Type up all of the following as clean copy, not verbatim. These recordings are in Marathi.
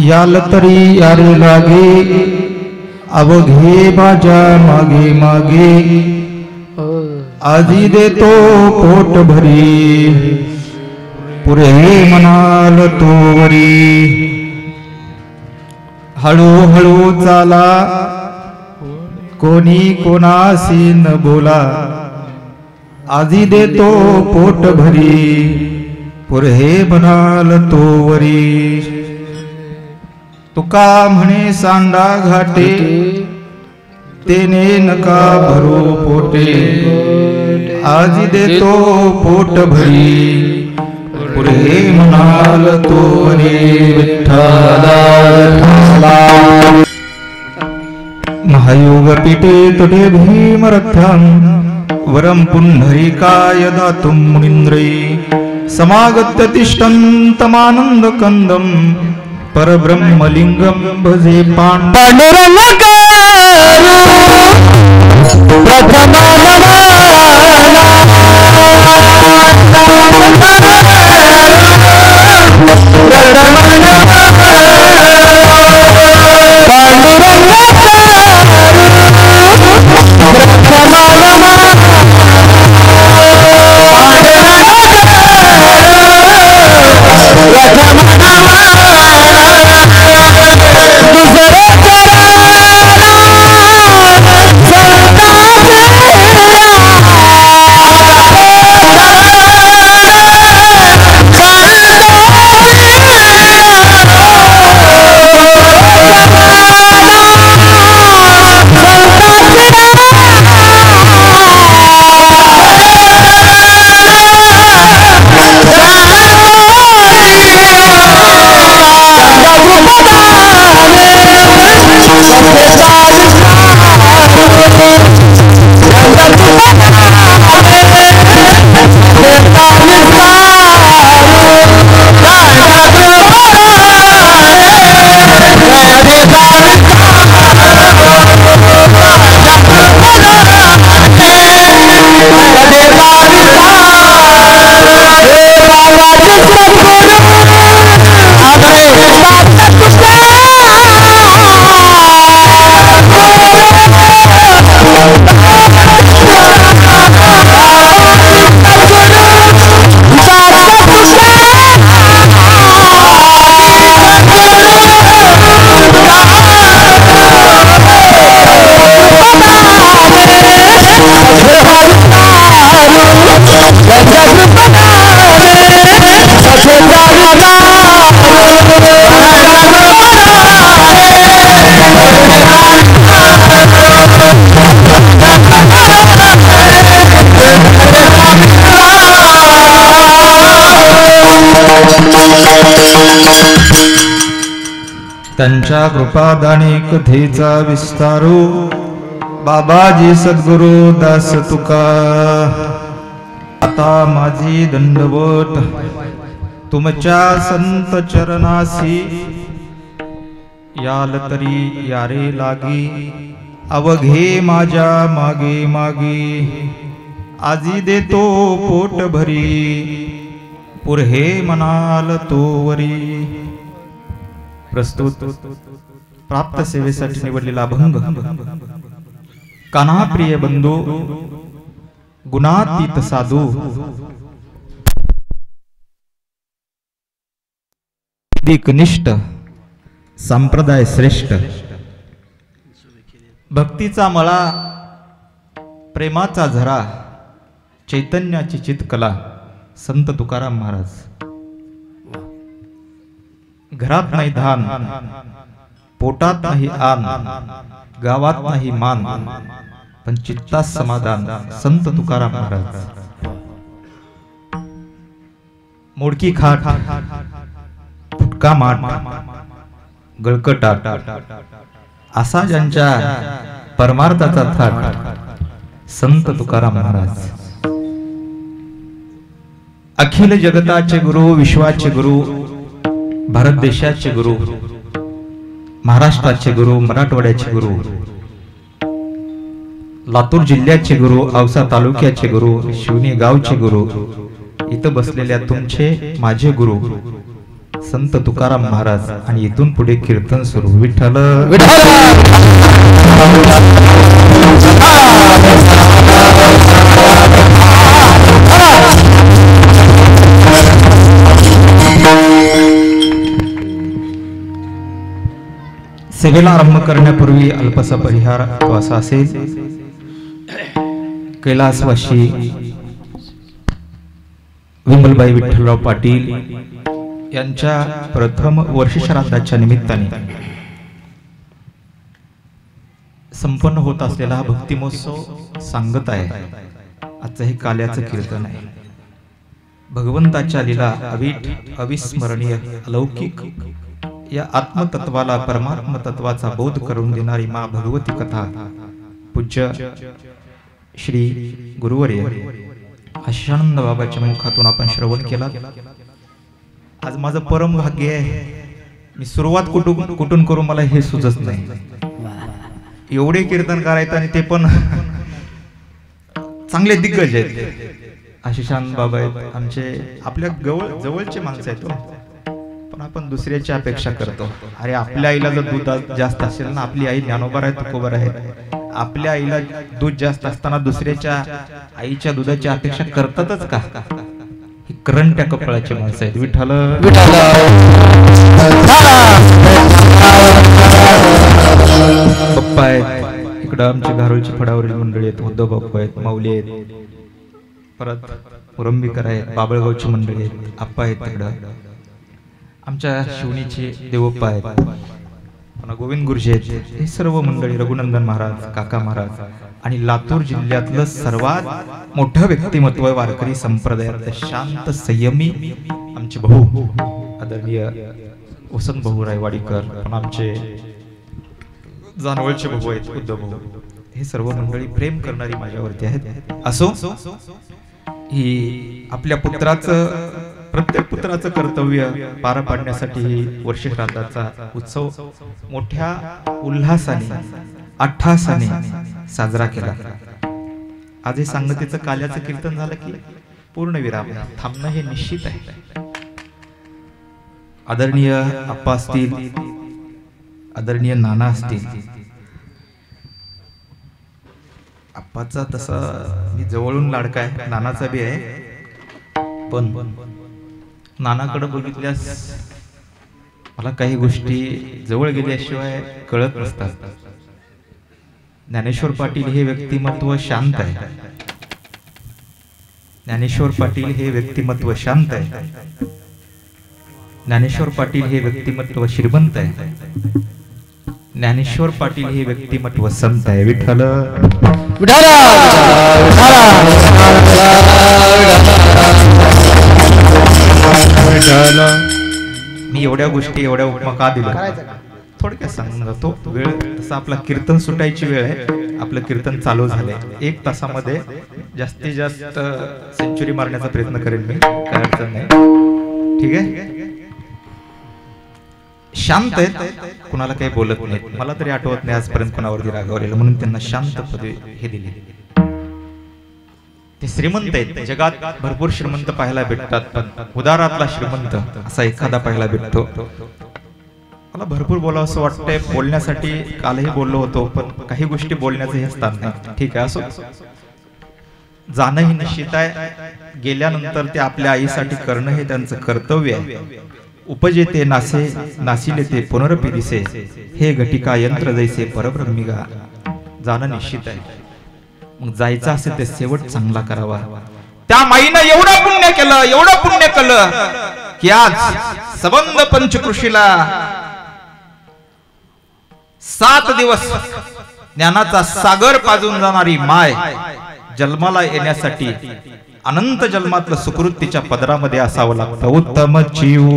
याल तरी यारे लागे अवघे माझ्या मागे मागे आजी देतो पोट भरी पुरे म्हणाल तोवरी हळूहळू चाला कोणी कोणाशी न बोला आजी देतो पोट भरी पुरे म्हणाल तोवरी तुका म्हणे सांडा घाटे तेने नका भरू पोटे आजी देतो पोट भरी पुरे म्हणाल तोवरी विठ्ठला महायोग पीठे तुटे भीमरथ्यां वरं पुंडरीकाय दातुं मुनीन्द्रै समागत्य तिष्ठन्तमानन्द कंदं परब्रह्मलिंगं भजे पांडुरंग त्यांच्या कृपादानी कथेचा विस्तारू बाबाजी सद्गुरु दास तुका आता माझी दंडवट तुमच्या संत चरणासी याल तरी यारे लागी अवघे माझ्या मागे मागे आजी देतो पोट भरी पुरहे म्हणाल तोवरी प्रस्तुत प्राप्त सेवेसाठी निवडलेला अभंग कान्हा प्रिय बंधू गुणातीत साधू निष्ठ संप्रदाय श्रेष्ठ भक्तीचा मळा प्रेमाचा झरा चैतन्याची चितकला संत तुकाराम महाराज घरात नाही धान पोटात नाही आन गावात नाही मान पण चित्तात समाधान संत तुकाराम महाराज मोडकी खाट फुटका माट गळकटाट असा ज्यांच्या परमार्थाचा थाट संत तुकाराम महाराज अखिल जगताचे गुरु विश्वाचे गुरु भारत देशाचे गुरु महाराष्ट्राचे गुरु मराठवाड्याचे गुरु लातूर जिल्ह्याचे गुरु औसा तालुक्याचे गुरु शिवणी गावचे गुरु इथं बसलेल्या तुमचे माझे गुरु संत तुकाराम महाराज आणि इथून पुढे कीर्तन सुरू. विठ्ठल सेवेला आरंभ करण्यापूर्वी अल्पसा परिहार असा असेल. कैलासवाशी विमलबाई विठ्ठलराव पाटील यांच्या प्रथम वर्षश्राद्धाच्या निमित्ताने संपन्न होत असलेला हा भक्ती महोत्सव सांगत आहे. आजचं हे काल्याचं कीर्तन आहे. भगवंताच्या लीला अवीट अविस्मरणीय अलौकिक या आत्मतत्वाला परमात्म तत्वाचा बोध करून देणारी मां भगवती कथा पूज्य श्री गुरुवर्य आशानंद बाबाच्या मुखातून आपण श्रवण केला. आज माझं परम भाग्य आहे. मी सुरुवात कुठून करू मला हे सुचत नाही. एवढे कीर्तन करायचं आणि ते पण चांगले दिग्गज आहेत. आशिषानंद बाबा आहेत आमचे, आपल्या जवळचे माणसं आहेत. पण आपण दुसऱ्याची अपेक्षा करतो. अरे आपल्या आईला जर दूध जास्त असेल ना, आपली आई ज्ञानोबर आहे तुकोबर आहे, आपल्या आईला दूध जास्त असताना दुसऱ्याच्या आईच्या दुधाची अपेक्षा करतातच का? ही करंट्या कपाळाची माणसं आहेत. विठ्ठल पप्पा आहेत इकडं, आमच्या घारोळची फडावरील मंडळी आहेत, उद्धव बाप्पा आहेत, माऊली आहेत, परत मुरंबीकर आहेत, बाबळगावची मंडळी आहेत, आप्पा आहेत तिकडं, आमच्या शिवणीचे देवप्पा आहेत, पुन्हा गोविंद गुरुजी आहेत. हे सर्व मंडळी, रघुनंदन महाराज, काका महाराज आणि लातूर जिल्ह्यातलं सर्वात मोठं व्यक्तिमत्व वारकरी संप्रदायातलं शांत संयमी आमचे भाऊ आदरणीय वसंत भाऊ रायवाडीकर, पण आमचे जानवळचे भाऊ आहेत उद्धव भाऊ. हे सर्व मंडळी प्रेम करणारी माझ्यावरती आहेत. असो, ही आपल्या पुत्राचं, प्रत्येक पुत्राचं कर्तव्य पार पाडण्यासाठी वर्षश्राद्धाचा उत्सव मोठ्या उल्हासाने अट्टहासाने साजरा केला. आज हे सांगतेचं काल्याचं कीर्तन झालं की पूर्ण विराम थांबणं हे निश्चित आहे. आदरणीय आप्पा असतील, आदरणीय नाना असतील. आप्पाचा तसा मी जवळून लाडका आहे, नानाचा बी आहे, पण नानाकडे बघितल्यास मला काही गोष्टी जवळ गेल्याशिवाय कळत नसतात. ज्ञानेश्वर पाटील हे व्यक्तिमत्व शांत आहे. ज्ञानेश्वर पाटील हे व्यक्तिमत्व शांत आहे. ज्ञानेश्वर पाटील हे व्यक्तिमत्व श्रीमंत आहे. ज्ञानेश्वर पाटील हे व्यक्तिमत्व संत आहे. विठ्ठल मी एवढ्या गोष्टी एवढ्या उपमा का दिल्या थोडक्यात सांगून जातो. वेळ तसा आपला कीर्तन सुटायची वेळ आहे. आपलं कीर्तन चालू झालंय. 1 तासामध्ये जास्तीत जास्त सेंचुरी मारण्याचा प्रयत्न करेन मी, काय अडचण नाही. ठीक आहे. शांत आहेत, कुणाला काही बोलत नाही. मला तरी आठवत नाही आजपर्यंत कुणावरती रागावलेलं, म्हणून त्यांना शांत पदवी हे दिली. ते श्रीमंत आहेत. जगात भरपूर श्रीमंत पाहायला भेटतात, पण उदारातला श्रीमंत असा एखादा पाहायला भेटतो. मला भरपूर बोलावं असं वाटतंय. बोलण्यासाठी कालही बोललो होतो, पण काही गोष्टी बोलण्याचं हे स्थान नाही. ठीक आहे, असो. जाणं हे निश्चित आहे. गेल्यानंतर ते आपल्या आईसाठी करणं हे त्यांचं कर्तव्य आहे. उपजेते नासे नासिले ते पुनरपी दिसे, हे घटिका यंत्र जैसे परब्रह्मिगा. जाणं निश्चित आहे. मग जायचं असेल ते शेवट चांगला करावा. त्या माईनं एवढं पुण्य केलं, एवढं पुण्य केलं की आज सबंध पंचकृषीला 7 दिवस ज्ञानाचा सागर पाजून जाणारी माय जन्माला येण्यासाठी अनंत जन्मातलं सुकृत तिच्या पदरामध्ये असावं लागतं. उत्तम जीव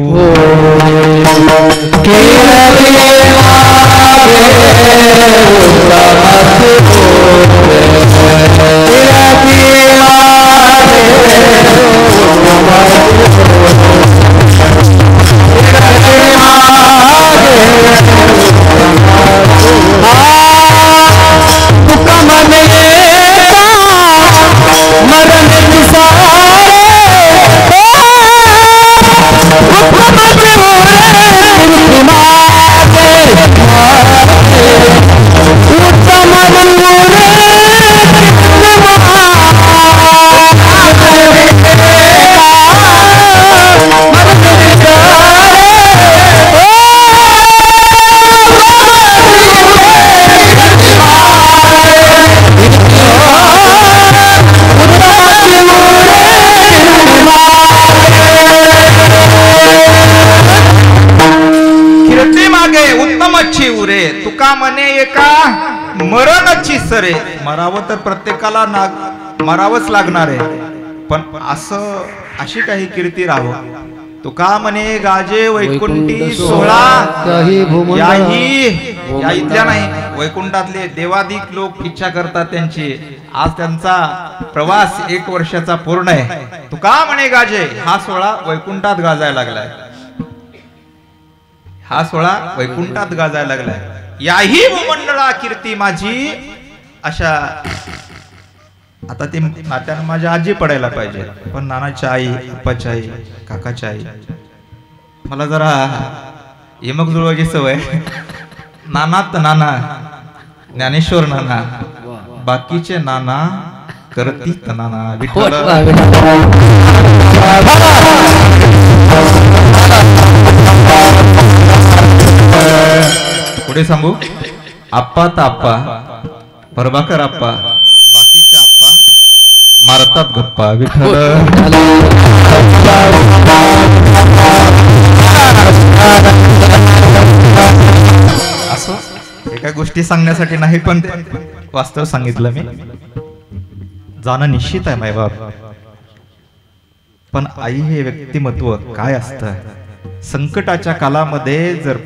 मरण लागे उत्तमची उरे तुका म्हणे एका मरणची सरे. मरावं तर प्रत्येकाला मरावंच लागणार आहे, पण अशी काही कीर्ती राहावं. तुका म्हणे गाजे वैकुंठी सोहळा या इथल्या नाही, वैकुंठातले देवाधिक लोक इच्छा करतात त्यांची. आज त्यांचा प्रवास 1 वर्षाचा पूर्ण आहे. तुका म्हणे गाजे हा सोहळा वैकुंठात गाजायला लागलाय, हा सोहळा वैकुंठात गाजायला लागलाय. याही भूमंडळा कीर्ती माझी. अशा आता ते नात्यानं माझ्या आजी पडायला पाहिजे, पण नानाची आई, अप्पाची आई, काकाची आई, मला जरा यमक जुळवायची सवय. नानात नाना, ज्ञानेश्वर नाना, बाकीचे नाना करतीत नाना. विठ्ठल पुढे सांगू. आप्पा तर आप्पा, प्रभाकर आप्पा, बाकीचे आप्पा मारतात गप्पा. विठ्ठल असो एका गोष्टी सांगण्यासाठी नाही, पण वास्तव सांगितलं मी. जाणं निश्चित आहे मायबाप, पण आई हे व्यक्तिमत्व काय असतं. संकटाच्या कालामध्ये जर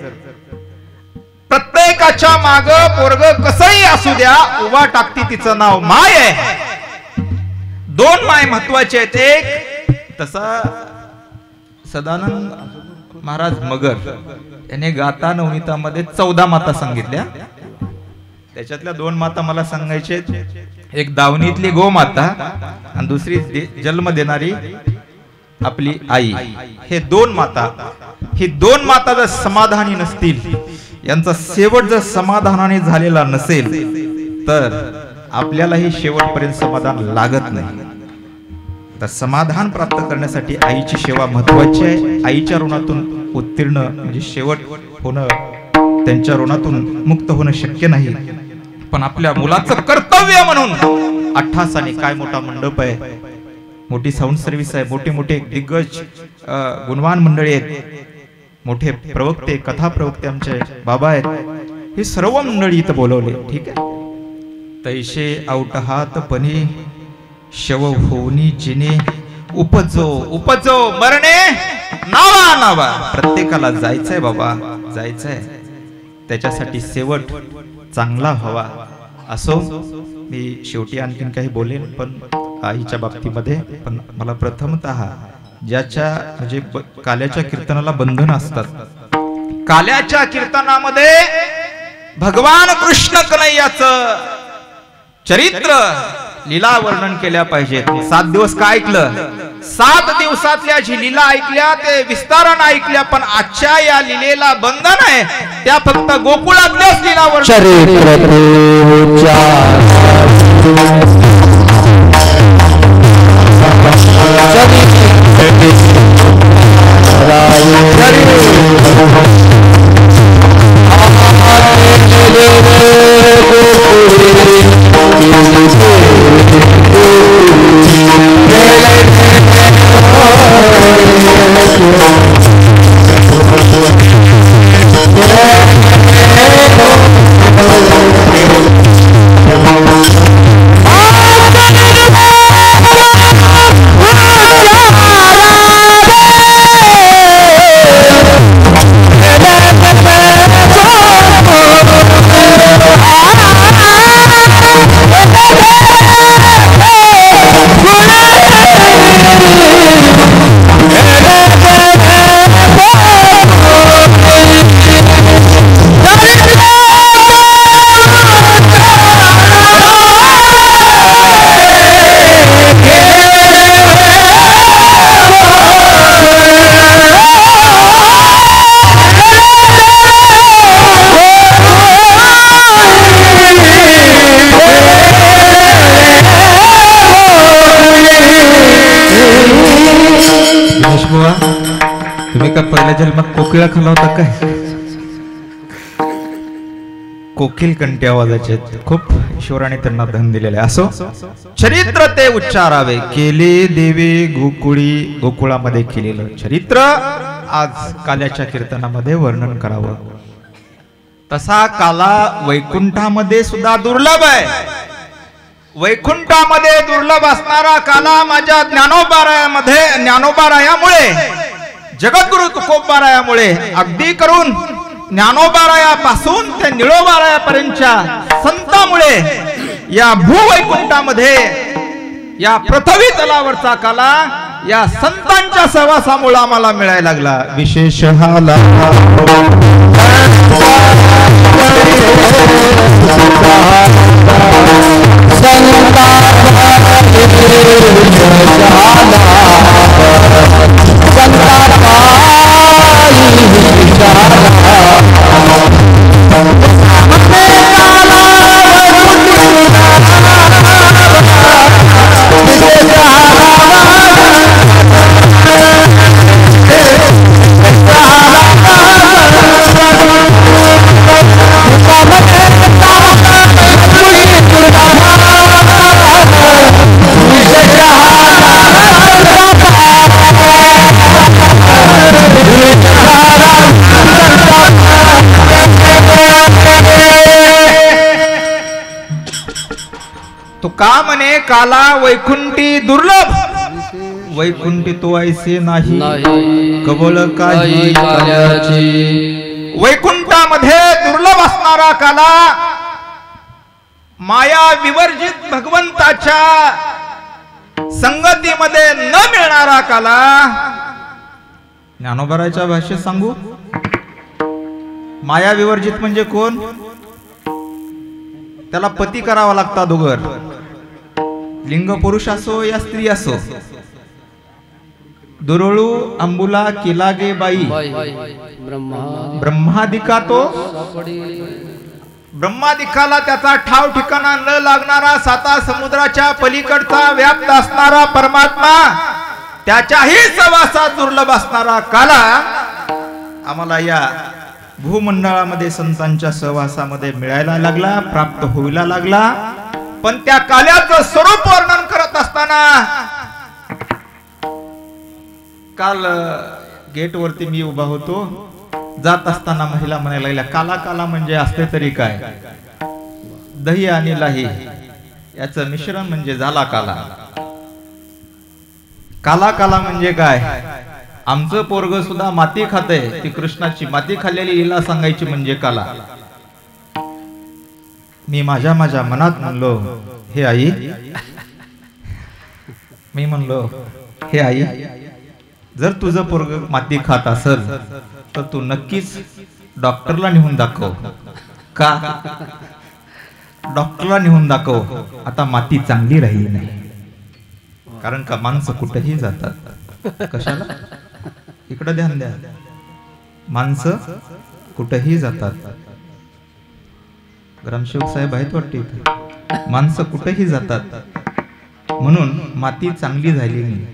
प्रत्येकाच्या माग पोरग कसंही असू द्या, उभा टाकती तिचं नाव माय आहे. 2 माय महत्वाचे आहेत. एक तसा सदानंद महाराज मगर याने गाथा नवनीतामध्ये 14 माता सांगितल्या. त्याच्यातल्या 2 माता मला सांगायचे. एक दावणीतली गोमाता आणि दुसरी जन्म देणारी आपली आई. हे 2 माता, ही 2 माता जर समाधानी नसतील, यांचा शेवट जर समाधानाने झालेला नसेल, तर आपल्यालाही शेवटपर्यंत समाधान लागत नाही. तर समाधान प्राप्त करण्यासाठी आईची सेवा महत्वाची आहे. आईच्या ऋणातून उत्तीर्ण म्हणजे शेवट होणं, त्यांच्या ऋणातून मुक्त होणं शक्य नाही. पण आपल्या मुलाचं कर्तव्य म्हणून 88 काय मोठा मंडप आहे, मोठी साऊंड सर्व्हिस आहे, मोठे मोठे दिग्गज गुणवान मंडळी आहेत, मोठे प्रवक्ते, कथा प्रवक्ते आमचे बाबा आहेत, हे सर्व मंडळी इथं बोलवले. ठीक आहे. तैशे औटहात पणी शव होनी जिने उपजो उपजो मरणे नावा नावा. प्रत्येकाला जायचंय बाबा, जायचंय. त्याच्यासाठी शेवट चांगला व्हावा. असो, मी शेवटी आणखीन काही बोलेन पण आईच्या बाबतीमध्ये. पण मला प्रथमतः ज्याच्या म्हणजे काल्याच्या कीर्तनाला बंधन असतात, काल्याच्या कीर्तनामध्ये भगवान कृष्ण कन्हैयाचं चरित्र लीला वर्णन केल्या पाहिजेत. 7 दिवस काय ऐकलं? 7 दिवसातल्या जी लीला ऐकल्या ते विस्तारण ऐकल्या, पण आजच्या या लीलेला बंधन आहे त्या फक्त गोकुळातल्याच लीला तुम्ही का पहिल्या जन्मात कोकिळा खाला होता काय? कोकिल कंठी आवाजाचे खूप ईश्वराने त्यांना धन दिलेले. असो, चरित्र ते उच्चारावे केले देवे गोकुळी. गोकुळामध्ये केलेलं चरित्र आज काल्याच्या कीर्तनामध्ये वर्णन करावं. तसा काला वैकुंठामध्ये सुद्धा दुर्लभ आहे. वैकुंठामध्ये दुर्लभ असणारा काला माझ्या ज्ञानोबारायामुळे जगद्गुरु तुकोबारायामुळे अगदी करून ज्ञानोबारायापासून ते निळोबारायापर्यंतच्या संतांमुळे या भूवैकुंठामध्ये या पृथ्वी तलावरचा काला या संतांच्या सहवासामुळे आम्हाला मिळायला लागला. विशेष हाला तो का म्हणे काला वैकुंठी दुर्लभ वैकुंठी तो ऐसे नाही कवळ काही वैकुंठामध्ये दुर्लभ असणारा काला माया विवर्जित भगवंताच्या संगतीमध्ये न मिळणारा काला. ज्ञानोबाराच्या भाषेत सांगू माया विवर्जित म्हणजे कोण? त्याला पती करावा लागता दोघर, लिंग पुरुष असो या स्त्री असो. दुरळू अंबुला केला गे बाई ब्रह्मादिका तो ब्रह्मादिकाला त्याचा ठाव ठिकाणा न लागणारा साता समुद्राच्या पलीकडचा व्याप्त असणारा परमात्मा त्याच्याही सहवासात दुर्लभ असणारा काला आम्हाला या भूमंडळामध्ये संतांच्या सहवासामध्ये मिळायला लागला, प्राप्त होईला लागला. पण त्या काल्याचं स्वरूप वर्णन करत असताना काल गेट वरती मी उभा होतो, जात असताना महिला म्हणायला लागल्या काला काला म्हणजे असते तरी काय, दही आणि लाही याचं मिश्रण म्हणजे झाला काला. काला काला म्हणजे काय? आमचं पोरग सुद्धा माती खातंय, ती कृष्णाची माती खाल्लेली लीला सांगायची म्हणजे काला. मी माझ्या मनात म्हणलो हे आई, मी म्हणलो हे आई, जर तुझं पोरग माती खात असेल तर तू नक्कीच डॉक्टरला नेऊन दाखव. का? डॉक्टरला नेऊन दाखव. आता माती चांगली राहिली नाही, कारण का माणसं कुठेही जातात. कशाला? इकडे ध्यान द्या. माणसं कुठेही जातात. ग्रामसेवक साहेब आहेत वाटते इथे. माणसं कुठेही जातात म्हणून माती चांगली झाली नाही.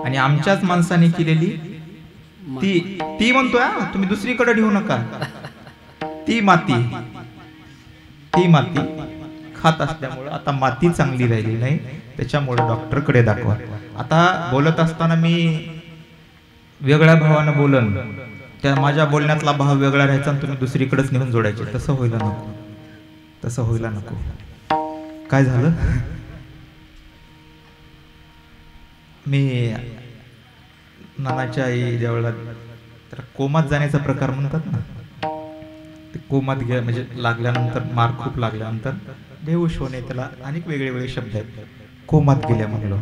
आणि आमच्याच माणसाने केलेली ती म्हणतोय तुम्ही दुसरीकडे ठेवू नका. ती माती खात असल्यामुळे आता माती चांगली राहिली नाही, त्याच्यामुळे डॉक्टरकडे दाखवा. आता बोलत असताना मी वेगळ्या भावानं बोलन, त्या माझ्या बोलण्यातला भाव वेगळा राहायचा आणि तुम्ही दुसरीकडेच नेऊन जोडायचे. तसं व्हायला नको. काय झालं? मी नानाच्या आई ज्यावेळेला तर कोमात जाण्याचा प्रकार म्हणतात ना, ते कोमात गेल्या म्हणजे लागल्यानंतर, मार खूप लागल्यानंतर बेहोश होणे, त्याला अनेक वेगळे शब्द आहेत. कोमात गेल्या म्हणलो.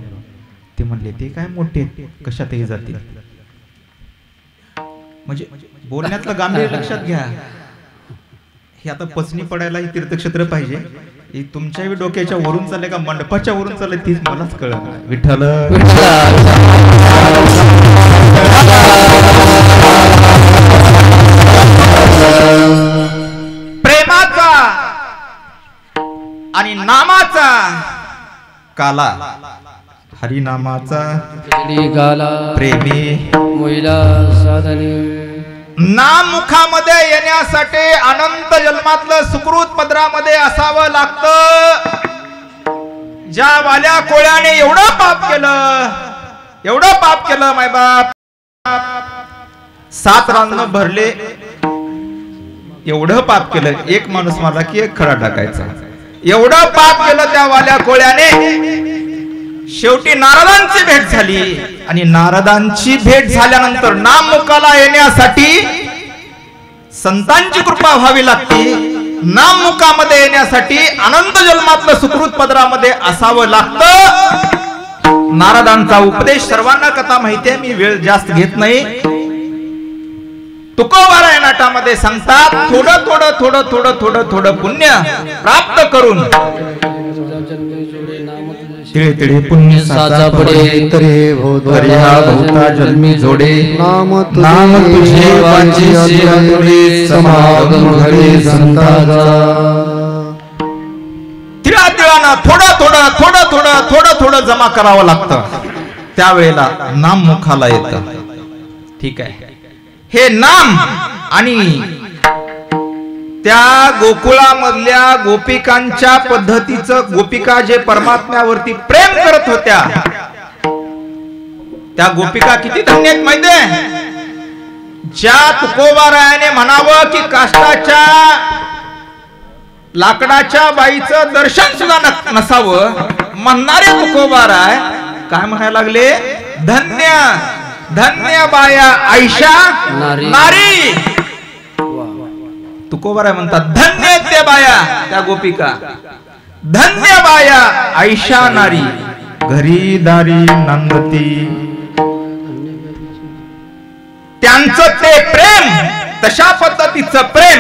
ते म्हणले ते काय मोठे कशातही जातील. म्हणजे बोलण्यातलं गांभीर्य लक्षात घ्या. हे आता पचनी पडायला ही तीर्थक्षेत्र पाहिजे. हे तुमच्या डोक्याच्या वरून चालले का मंडपाच्या वरून चालले तीच मलाच कळलं. विठ्ठल प्रेमाचा आणि नामाचा काला, हरिनामाचा प्रेमी नाम मुखामध्ये येण्यासाठी अनंत जन्मातलं सुकृत पदरामध्ये असावं लागतं. ज्या वाल्या कोळ्याने एवढं पाप केलं मायबाप, 7 रान भरले एवढं पाप केलं, एक माणूस मारला की एक खडा टाकायचा. एवढं पाप केलं त्या वाल्या कोळ्याने. शेवटी नारदांची भेट झाली आणि नारदांची भेट झाल्यानंतर नाममुखाला येण्यासाठी संतांची कृपा व्हावी लागते. नाममुखामध्ये येण्यासाठी अनंत जन्मातलं सुकृत पदरामध्ये असावं लागतं. नारदांचा उपदेश सर्वांना कथा माहिती आहे, मी वेळ जास्त घेत नाही. तुकोबारा या नाटामध्ये सांगतात, थोडं थोडं थोडं थोडं थोडं थोडं पुण्य प्राप्त करून तिळे तिळे पुण्य साचा पडे तरे भोवता जन्मी जोडे. नाम तुझे वाचे तुझे समागम घडे संताचा. तिळा तिळानं थोडं थोडं थोडं थोडं थोडं थोडं जमा करावं लागतं. त्यावेळेला नाम मुखाला येतं. ठीक आहे, हे नाम आणि त्या गोकुळामधल्या गोपिकांच्या पद्धतीचं, गोपिका जे परमात्म्यावरती प्रेम करत होत्या, त्या गोपिका किती धन्य आहेत माहितीये. ज्या तुकोबारायाने म्हणावं की काष्टाच्या लाकडाच्या बाईचं दर्शन सुद्धा नसावं म्हणणारे तुकोबाराय काय म्हणायला लागले, धन्य धन्य बाया आयशा नारी. तुकोबाराय म्हणतात धन्य ते बाया, त्या गोपिका धन्य बाया आयशा नारी. घरी दारी नांदती. त्यांचं ते प्रेम, तशा पद्धतीचं प्रेम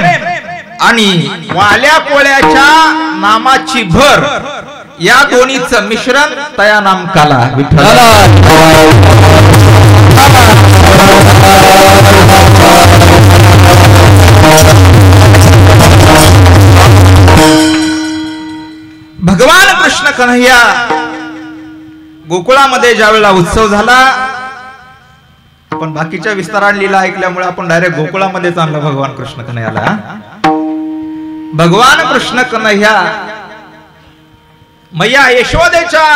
आणि वाल्या कोळ्याच्या नामाची भर, या दोन्हीचं मिश्रण तया नाम काला विठ्ठल. भगवान कृष्ण कन्हैया गोकुळामध्ये ज्यावेळेला उत्सव झाला, आपण बाकीच्या विस्तारान लीला ऐकल्यामुळे आपण डायरेक्ट गोकुळामध्येच आणलं भगवान कृष्ण कन्हैयाला. भगवान कृष्ण कन्हैया मैया यशोदेच्या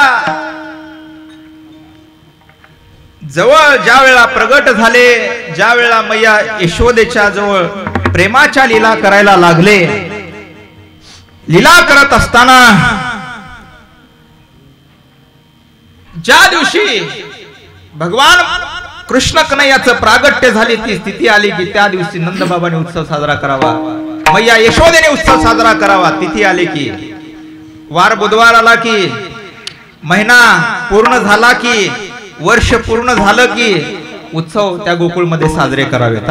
जवळ ज्या वेळा प्रगट झाले, ज्या वेळा मैया यशोदेच्या जवळ प्रेमाच्या लीला करायला लागले, लीला करत असताना ज्या दिवशी भगवान कृष्ण कन्हैयाचं प्रागट्य झाले, ती स्थिती आली की त्या दिवशी नंदबाबाने उत्सव साजरा करावा, मैया यशोदेने उत्सव साजरा करावा. तिथी आली की, वार बुधवार आला की, महिना पूर्ण झाला की, वर्ष पूर्ण झालं की उत्सव त्या गोकुळमध्ये साजरे करावेत.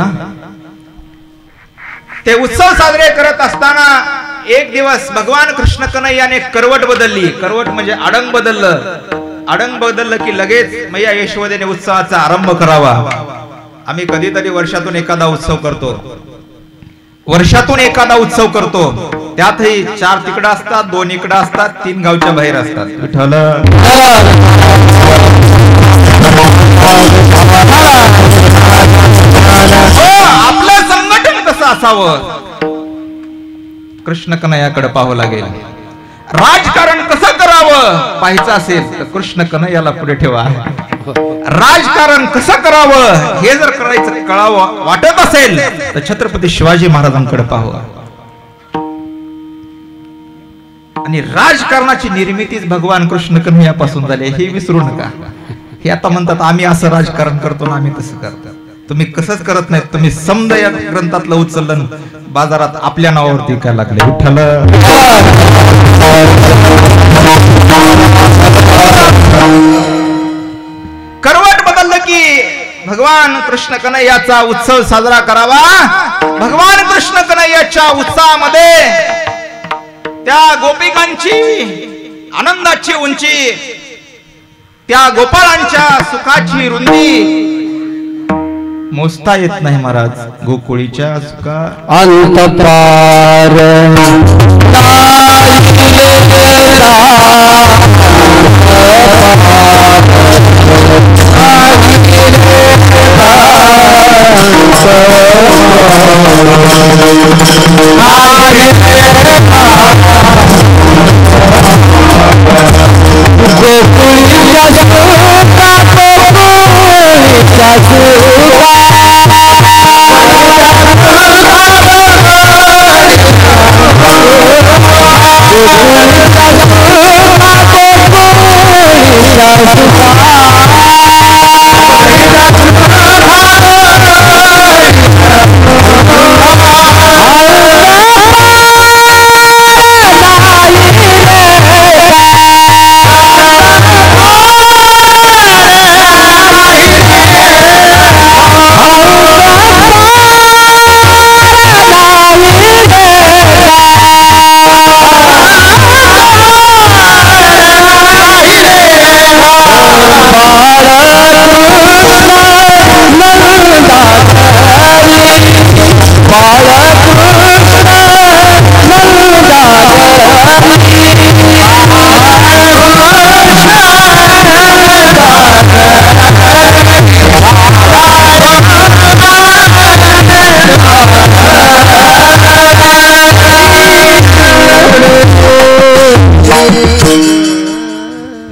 ते उत्सव साजरे करत असताना एक दिवस भगवान कृष्ण कन्हैयाने करवट बदलली. करवट म्हणजे आडंग बदललं. आडंग बदललं की लगेच मैया यशोदेने उत्सवाचा आरंभ करावा. आम्ही कधीतरी वर्षातून एखादा उत्सव करतो, वर्षातून एखादा उत्सव करतो, त्यातही 4 तिकडं असतात, 2 इकडं असतात, 3 गावच्या बाहेर असतात. विठ्ठल आपलं संघटन कसं असावं, कृष्ण कन्हैयाकडे पाहावं लागेल. राजकारण कसं करावं पाहायचं असेल तर कृष्ण कन्हैयाला पुढे ठेवा. राजकारण कसं करावं हे जर करायचं कळावं वाटत असेल तर छत्रपती शिवाजी महाराजांकडे पाहावं. आणि राजकारणाची निर्मितीच भगवान कृष्ण कन्हैयापासून झाली हे विसरू नका. हे आता म्हणतात आम्ही असं राजकारण करतो ना, आम्ही तसं करतो. तुम्ही कसंच करत नाही, तुम्ही समजा या ग्रंथातलं उचललं बाजारात आपल्या नावावरती काय लागले. विठ्ठल करवट बदललं की भगवान कृष्ण कन्हैयाचा उत्सव साजरा करावा. भगवान कृष्ण कन्हैयाच्या उत्सवामध्ये त्या गोपिकांची आनंदाची उंची, त्या गोपाळांच्या सुखाची रुंदी मोजता येत नाही महाराज. गोकुळीच्या सुखा अंतपार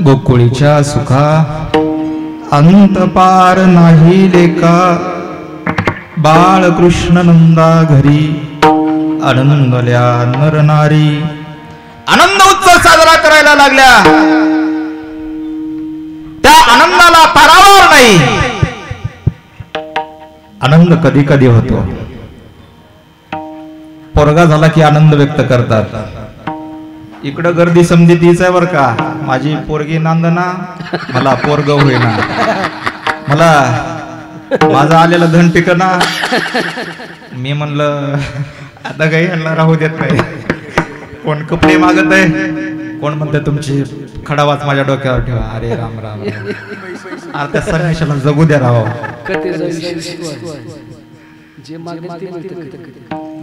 गोकुळीच्या सुखा अंत पार नाही लेका, बाळकृष्ण नंदा घरी आनंदल्या नर नारी. आनंद उत्सव साजरा करायला लागल्या. त्या आनंदाला पारावार नाही. आनंद कधी कधी होतो. पोरगा झाला की आनंद व्यक्त करतात. इकडं गर्दी समधी तीच आहे बर का. माझी पोरगी नांदना, मला पोरग होईना, मला माझं आलेलं धन टिकना. मी म्हणलं आता काही यांना राहू देत नाही. कोण कपडे मागत आहे, कोण म्हणते तुमची खडावाच माझ्या डोक्यावर ठेवा. अरे राम राम, अरे त्या संन्याशाला जगू द्या राव.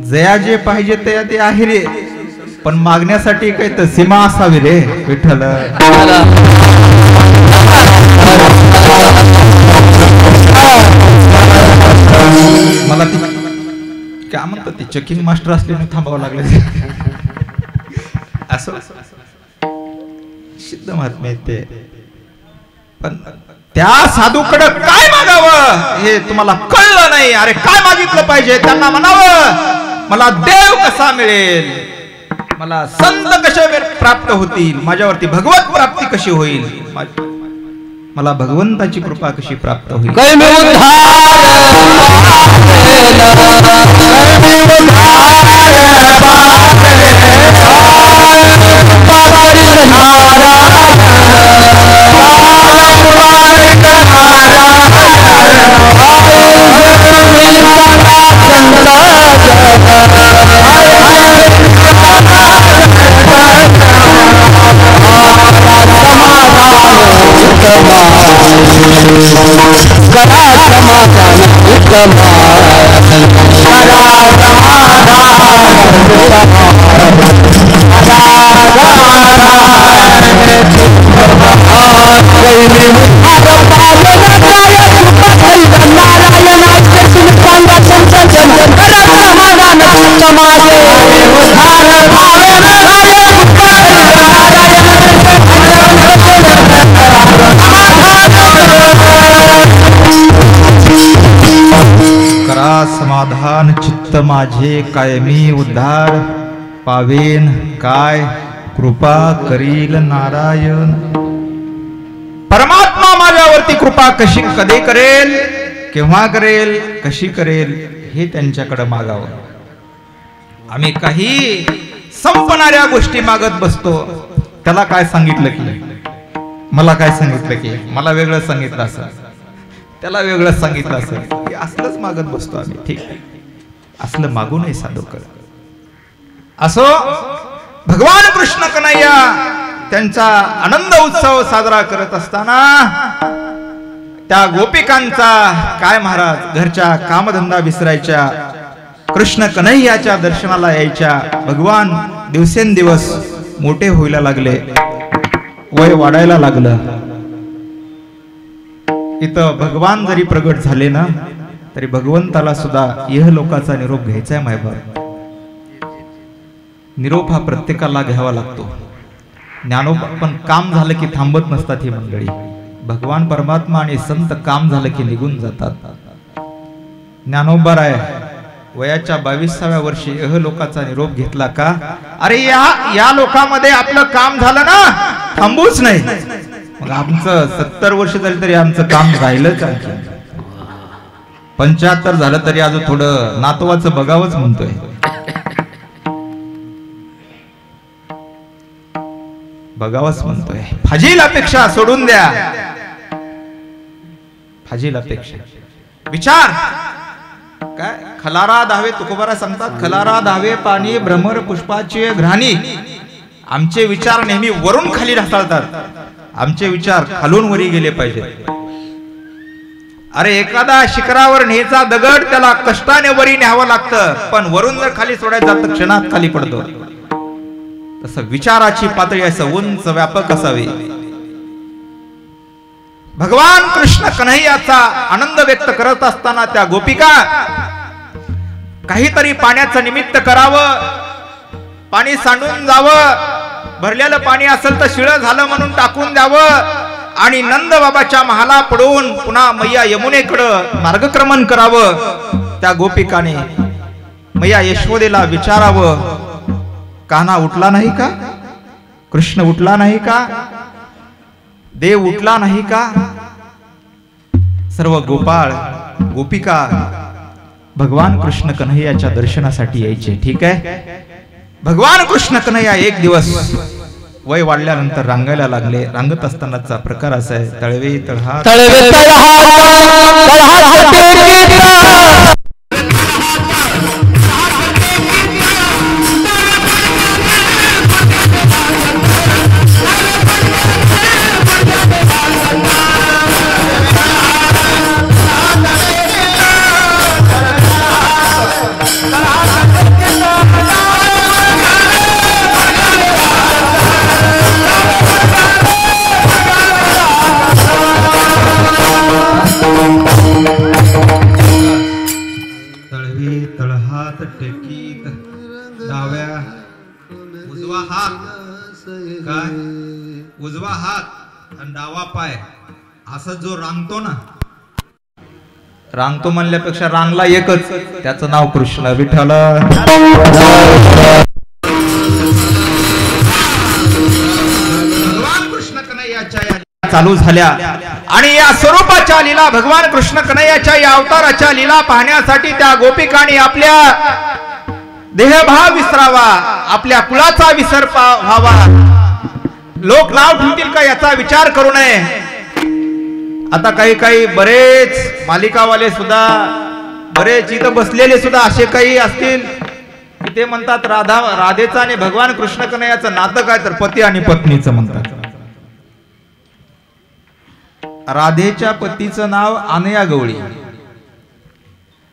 जया जे पाहिजे ते आहे रे, पण मागण्यासाठी काही तर सीमा असावी रे विठ्ठल. मला ती काय म्हणतात, ती चेकिंग मास्टर असल्याने थांबावं लागले. असं सिद्ध महात्म्य ते. पण त्या साधूकडे काय मागावं हे तुम्हाला कळलं नाही. अरे काय मागितलं पाहिजे, त्यांना म्हणावं मला देव कसा मिळेल, मला संत कसे प्राप्त होतील, माझ्यावरती भगवत प्राप्ती कशी होईल, मला भगवंताची कृपा कशी प्राप्त होईल. समाधान चित्त माझे कायमी उद्धार पावेन काय कृपा करील नारायण. परमात्मा माझ्यावरती कृपा कशी कधी करेल, केव्हा करेल, कशी करेल हे त्यांच्याकडे मागावं. आम्ही काही संपणाऱ्या गोष्टी मागत बसतो. त्याला काय सांगितलं की, मला काय सांगितलं की, मला वेगळं सांगितलं असं, त्याला वेगळं सांगितलं असं, असलंच मागत बसतो आम्ही. ठीक, असलं मागू नये साधूकर. असो भगवान कृष्ण कन्हैया त्यांचा आनंद उत्सव साजरा करत असताना त्या गोपिकांचा काय महाराज घरच्या कामधंदा विसरायच्या, कृष्ण कन्हैयाच्या दर्शनाला यायच्या. भगवान दिवसेंदिवस मोठे व्हायला लागले, वय वाढायला लागलं. इथं भगवान जरी प्रगट झाले ना तरी भगवंताला सुद्धा इहलोकाचा निरोप घ्यायचा आहे मायबा. निरोप हा प्रत्येकाला घ्यावा लागतो. ज्ञानोबा पण काम झालं की थांबत नसतात ही मंडळी. भगवान परमात्मा आणि संत काम झालं की निघून जातात. ज्ञानोबा राय वयाच्या 22व्या वर्षी इहलोकाचा निरोप घेतला का, अरे या लोकांमध्ये आपलं काम झालं ना, थांबूच नाही. मग आमचं 70 वर्ष झाली तरी आमचं काम राहिलंच. आणखी 75 झालं तरी अजून थोडं नातवाचं बघावंच म्हणतोय. बघावंच म्हणतोय. फाजील अपेक्षा सोडून द्या. फाजील अपेक्षा विचार काय, खलारा धावे तुकोबारा सांगतात, खलारा धावे पाणी भ्रमर पुष्पाची घ्राणी. आमचे विचार नेहमी वरून खाली ढासळतात. आमचे विचार खालून वरी गेले पाहिजे. अरे एखादा शिखरावर न्यायचा दगड त्याला कष्टाने वरी न्यावं लागतं, पण वरून जर खाली सोडायचं तर क्षणात खाली पडतो. तसं विचाराची पातळी असं उंच व्यापक असावी. भगवान कृष्ण कन्हैयाचा आनंद व्यक्त करत असताना त्या गोपिका काहीतरी पाण्याचं निमित्त करावं, पाणी सांडून जावं, भरलेलं पाणी असेल तर शिळ झालं म्हणून टाकून द्यावं आणि नंद बाबाच्या महाला पडून पुन्हा मैया यमुनेकडं मार्गक्रमण करावं. त्या गोपिकाने मैया यशोदेला विचारावं, कान्हा उठला नाही का? कृष्ण उठला नाही का? देव उठला नाही का? सर्व गोपाळ गोपिका भगवान कृष्ण कन्हैयाच्या दर्शनासाठी यायचे. ठीक आहे. भगवान कृष्ण कन्हैया एक दिवस वय वाढल्यानंतर रांगायला लागले. रांगत असतानाचा प्रकार असा आहे, तळवे तळहात टेकीत डाव्या उजवा हात काय उजवा हात आणि डावा पाय असं जो रांगतो ना, रांगतो म्हणल्यापेक्षा रांगला एकच, त्याचं नाव कृष्ण विठ्ठल. भगवान कृष्ण कन्हैयाच्या चालू झाल्या आणि या स्वरूपाच्या लीला, भगवान कृष्ण कन्हैयाच्या या अवताराच्या लीला पाहण्यासाठी त्या गोपिकांनी आपल्या देहभाव विसरावा, आपल्या कुळाचा विसर व्हावा. लोक नाव ठेवतील का याचा विचार करू नये. आता काही काही बरेच मालिकावाले सुद्धा, बरेच इथं बसलेले सुद्धा असे काही असतील की ते म्हणतात राधेचा आणि भगवान कृष्ण कन्हैयाचं नातं काय, तर पती आणि पत्नीचं म्हणतात. राधेच्या पतीचं नाव अनया गवळी.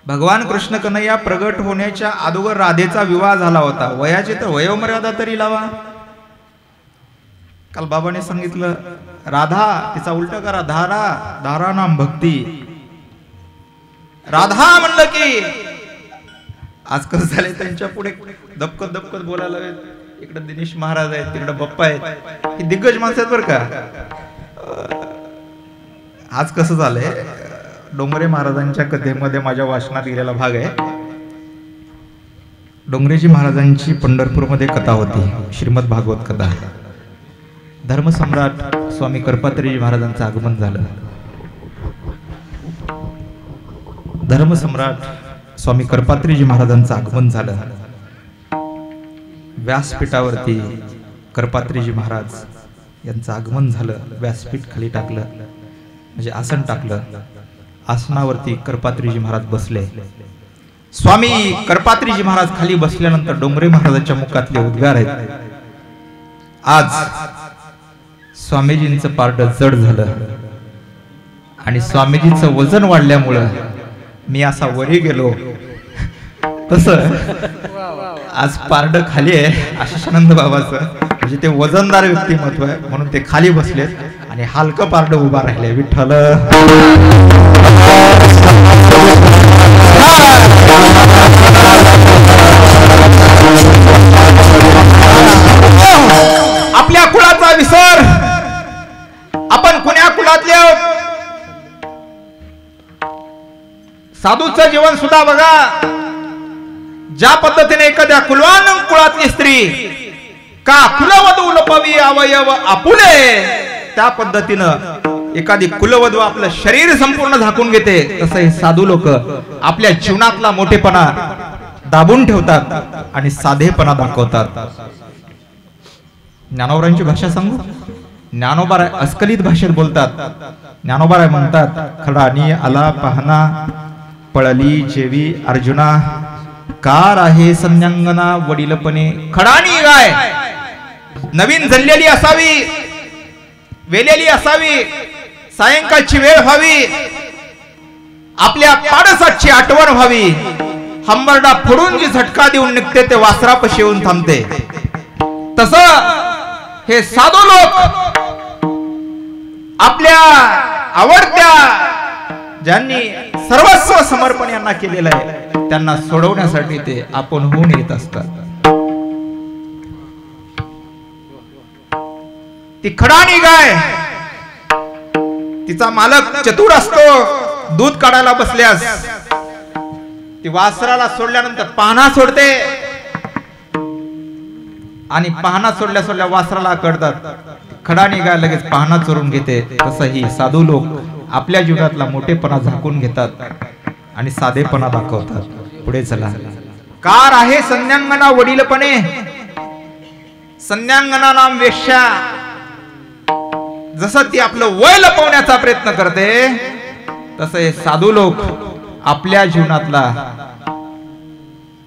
भगवान कृष्ण कन्हैया प्रगट होण्याच्या अगोदर राधेचा विवाह झाला होता. वयाची तर वयोमर्यादा तरी लावा. काल बाबाने सांगितलं राधा, तिचा उलट करा धारा, धारा नाम भक्ती. राधा म्हणलं की आज कसं झालंय, त्यांच्या पुढे दबकत दबकत बोलायला. इकडे दिनेश महाराज आहेत, तिकडे बप्पा आहेत, ही दिग्गज माणसं आहेत बरं का. आज कसं झालंय, डोंगरे महाराजांच्या कथेमध्ये माझ्या वाचनात गेलेला भाग आहे. डोंगरेजी महाराजांची पंढरपूरमध्ये कथा होती, श्रीमद भागवत कथा. धर्मसम्राट स्वामी कर्पात्रीजी महाराजांचं आगमन झालं. धर्मसम्राट स्वामी कर्पात्रीजी महाराजांचं आगमन झालं. व्यासपीठावरती कर्पात्रीजी महाराज यांचं आगमन झालं. व्यासपीठ खाली टाकलं, म्हणजे आसन टाकलं. आसनावरती कर्पात्रीजी महाराज बसले. स्वामी कर्पात्रीजी महाराज खाली बसल्यानंतर डोंगरे महाराजांच्या मुखातले उद्गार आहेत, आज स्वामीजींचं पारड जड झालं आणि स्वामीजींचं वजन वाढल्यामुळं मी असा वरी गेलो, तसं आज पारड खाली आहे आशिषानंद बाबाचं. म्हणजे ते वजनदार व्यक्तिमत्व आहे म्हणून ते खाली बसलेत आणि हलकं पारड उभा राहिले. विठ्ठल आपल्या कुळाचा विसर, आपण कुण्या कुळातले, साधूचं जीवन सुद्धा बघा. ज्या पद्धतीने एखाद्या कुलवान कुळातली स्त्री का कुलवधू लपवी अवयव आपुले, त्या पद्धतीनं एखादी कुलवधू आपलं शरीर संपूर्ण झाकून घेते. तसं हे साधू लोक आपल्या जीवनातला मोठेपणा दाबून ठेवतात आणि साधेपणा दाखवतात. ज्ञानोबांची भाषा सांगू, ज्ञानोबा अस्खलित भाषेत बोलतात. ज्ञानोबा म्हणतात, खडानी आला पाहना पळली जेवी अर्जुना, कार आहे संन्यांगना वडीलपणे. खडानी गाय नवीन जळलेली असावी, वेलेली असावी, सायंकाळची वेळ व्हावी, आपल्या पाडसाची आठवण व्हावी, हंबरडा फोडून जी झटका देऊन निघते ते वासरापाशी येऊन थांबते. तसं हे साधू लोक आपल्या आवडत्या ज्यांनी सर्वस्व समर्पण यांना केलेलं आहे त्यांना सोडवण्यासाठी ते आपण होऊन येत असतात. ती खडाणी गाय, तिचा मालक चतुर असतो. दूध काढायला बसल्यास ती वासराला सोडल्यानंतर पाहणा सोडते आणि पाहणा सोडल्या सोडल्या वासराला कळतात. खडाणी गाय लगेच पाहणा चोरून घेते. तसं ही साधू लोक आपल्या जीवनातला मोठेपणा झाकून घेतात आणि साधेपणा दाखवतात. पुढे चला. कार आहे संध्यांगना वडीलपणे, संध्यांगना नाम वेश्या. जसं ती आपलं वय लपवण्याचा प्रयत्न करते तसं हे साधू लोक आपल्या जीवनातला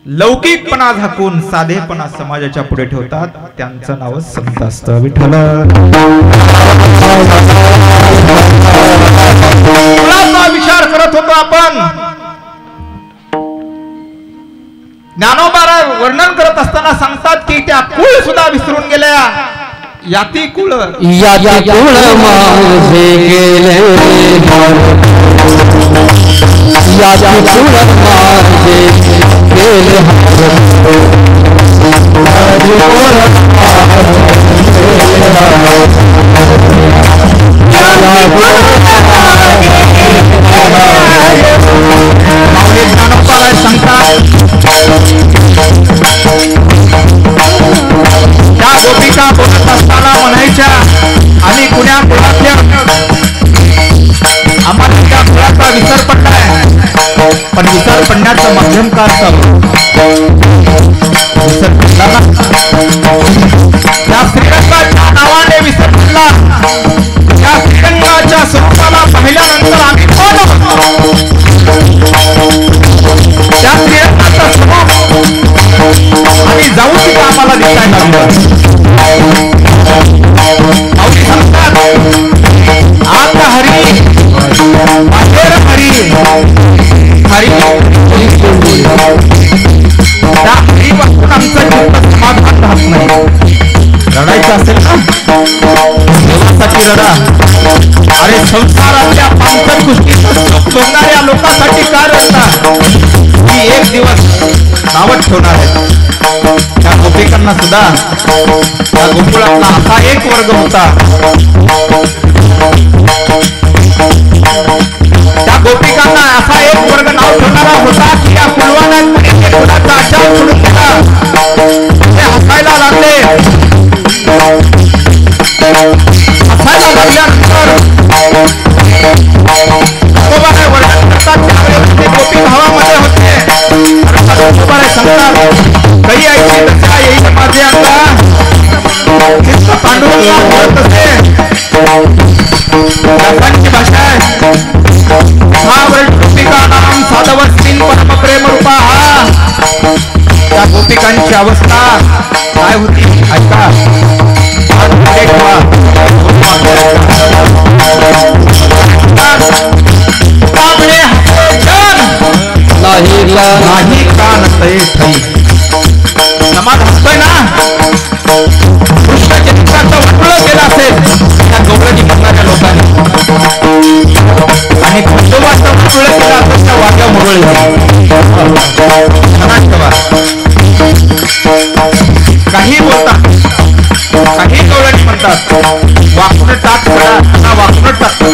लौकिकपणा झाकून साधेपणा समाजाच्या पुढे ठेवतात. त्यांचं नाव संत असतं. विठ्ठल विचार करत होतो आपण. ज्ञानोबा वर्णन करत असताना सांगतात की त्या कुळ सुद्धा विसरून गेल्या. याती कुळ माझे गेले, याती कुळ माझे गेले, त्या गोपिका बोलत असताना म्हणायच्या आणि कुण्या कुळातल्या आम्हाला त्या कुळाचा विसर पडलाय. पण विसर पडण्याचं माध्यम काय असतं? विसर पडला ना त्या श्रीरंगाच्या नावाने विसर पडला. त्या श्रीरंगाच्या स्वरूपाला पाहिल्यानंतर आम्ही कोण होतो? त्या श्रीरंगाचं स्वरूप आम्ही जाऊ तिथे आम्हाला दिसायला लागलं. आता हरी बाहेर हरी हरी त्या हरी वाचून आमचं जीवन समाधान राहत नाही. रडायचं असेल ना देवासाठी रडा. अरे संसारातल्या पांचट गोष्टी शोधणाऱ्या लोकांसाठी काय रडता? ही एक दिवस नावत ठेवणार आहे. त्या गोपिकांना सुद्धा त्या गोकुळातला असा एक वर्ग होता. त्या गोपिकांना असा एक वर्ग नाव ठेवणारा होता की या कुलवानाचा आचार सोडून गेला. ते हसायला लागले. हसायला लागल्यानंतर वर्णन करतात त्यावेळेस ते गोपी भावामध्ये होते. सांगतात काही ऐकले तसा येईल माझे आता पांडुरंगा बोलत असे. भाषा आहे हा वर्ड गोपिका नाम साधवस्तीन परम प्रेम रूपा. हा त्या गोपिकांची अवस्था काय होती ऐका. नाही का नसते समाज हसतोय ना. कृष्ण चरित्राचं वर्णन केलं असेल त्या गौरजी करणाऱ्या लोकांनी आणि खंडोबाचं वर्णन केलं असेल त्या वाक्या मुरळी. काही बोलतात, काही गौरजी म्हणतात वाकून टाक खडा, वाकून टाकतो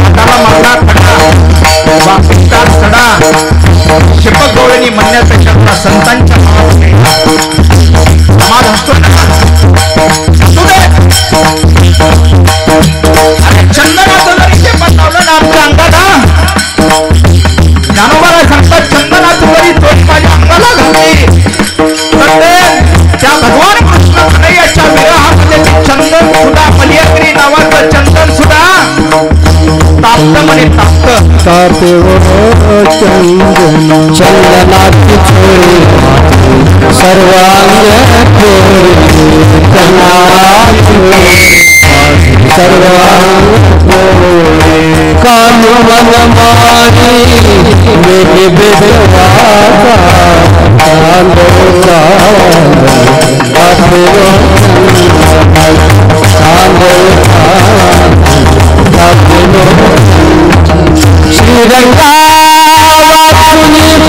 हाताला मारला खडा, वाकून टाक खडा. शिपक गौरणी म्हणण्यापेक्षा संतांच्या समाज हसतो ना. अरे चंदनाचं जरी शेपट लावलं ना आमच्या अंगाला, ज्ञानोबाला सांगतात चंदनाचं जरी तोच माझ्या अंगाला घातली त्या भगवान कृष्ण कन्हैयाच्या विवाहामध्ये चंदन सुद्धा मलियगिरी नावाचं चंदन सुद्धा तापत म्हणे तापत. चंदन चंदनाची छोरी सर्वांग सर्वांग कानू मन मारी मेरे बेटवा चांदो श्रीरंगा वासुनी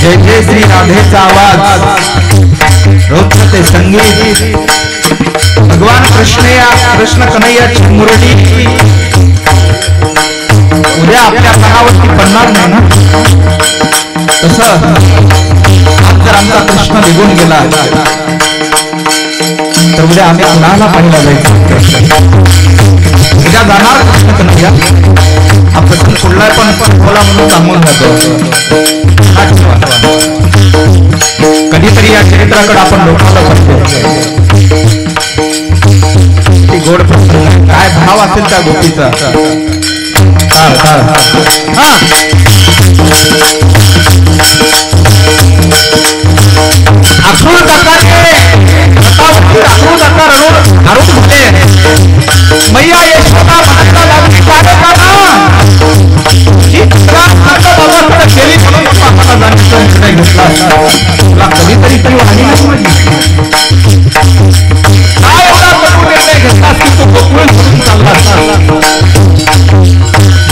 जय जय श्री राधेचा आवाज रोजचं ते संगीत भगवान कृष्ण कन्हैयाची मुरली उद्या आपल्या मनावरती पडणार नाही ना तसं आज जर आमचा कृष्ण निघून गेला तर उद्या आम्ही कुणाला पाणी लागायचं उद्या जाणार कृष्ण कन्हैया हा प्रश्न सोडलाय पण बोला म्हणून सांगून जातो कधीतरी या चरित्राकडे आपण लोकांना बघतो गोड प्रसंग काय भाव असेल त्या गोष्टीचा मैया यशोदा महाराज लागली काय गेली म्हणून आपल्याला जाण्याचा निर्णय घेतला तुला कधीतरी तरी वाणी काय एवढा कठोर निर्णय घेतलास की तो गोकुळ सोडून चालला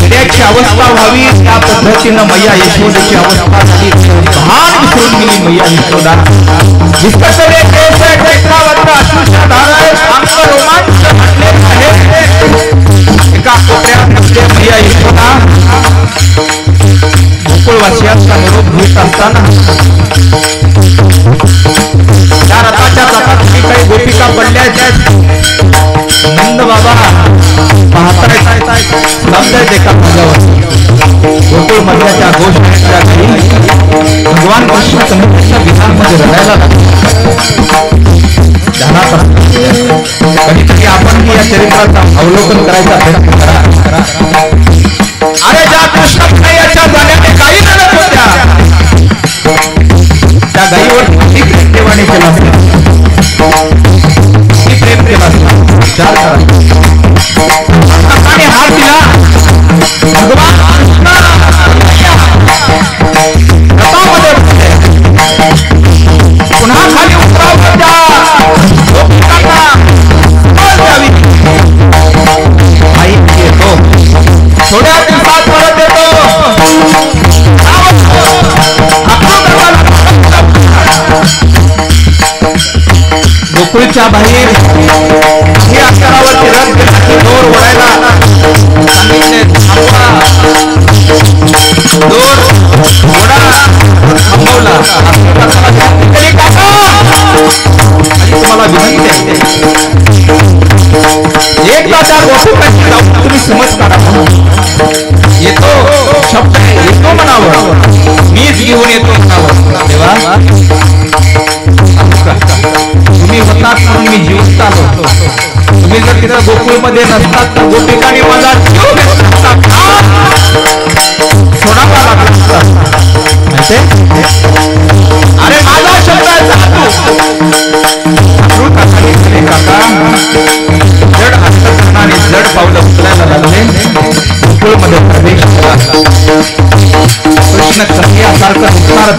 विड्याची अवस्था व्हावी त्या पद्धतीनं मैया यशोदेची अवस्था झाली भान विसरून गेली मैया यशोदा विस्कटले केस टेकलावंत अश्रूच्या धारा अंग रोमांच घडले आहे एका कोपऱ्यात बसले मैया यशोदा गोकुळवासियांचा निरोप घेत असताना त्या रथाच्या चाकात जी काही गोपिका पडल्या नंद बाबा पाहताय समजायचे एका मार्गावर गोकुळ मधल्या त्या गोष्टीच्या घरी भगवान कृष्ण कन्हैयाच्या विधानमध्ये रडायला कधीतरी आपण या चरित्राचा अवलोकन करायचा प्रयत्न करा अरे ज्या कृष्ण कन्हैयाच्या जाण्याने काही रडत होत्या त्या गाईवर किती प्रेम देवाने केला किती प्रेम केला विचार करा आणि हात दिला भगवान रथामध्ये पुन्हा खाली उतरावं आई येतो थोड्या दिवसात परत येतो गोकुळच्या बाहेर हे अक्षरावरती रथ गेला दोर ओढायला दोर ओढा थांबवला तुम्हाला विनंती आहे एक तास तिथं गोकुळमध्ये नसतात तर गोपिकाने माझा जीव घेतला सोडावा लागला असता. अरे माझा शब्द आहे जातो. काका जड हस्त करणारे जड पावलं उचलायला लागले. गोकुळमध्ये प्रवेश केला. कृष्ण कन्यासारखं दिसणार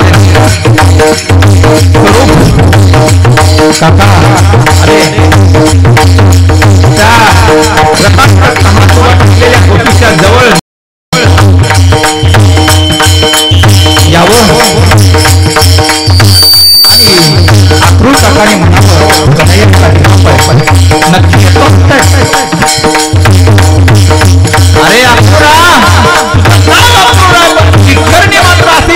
काका. अरे त्या असलेल्या गोपीच्या जवळ यावं अक्रूर काकाने म्हणावं नक्की येतो. अरे अक्रूरा करणे मात्र असे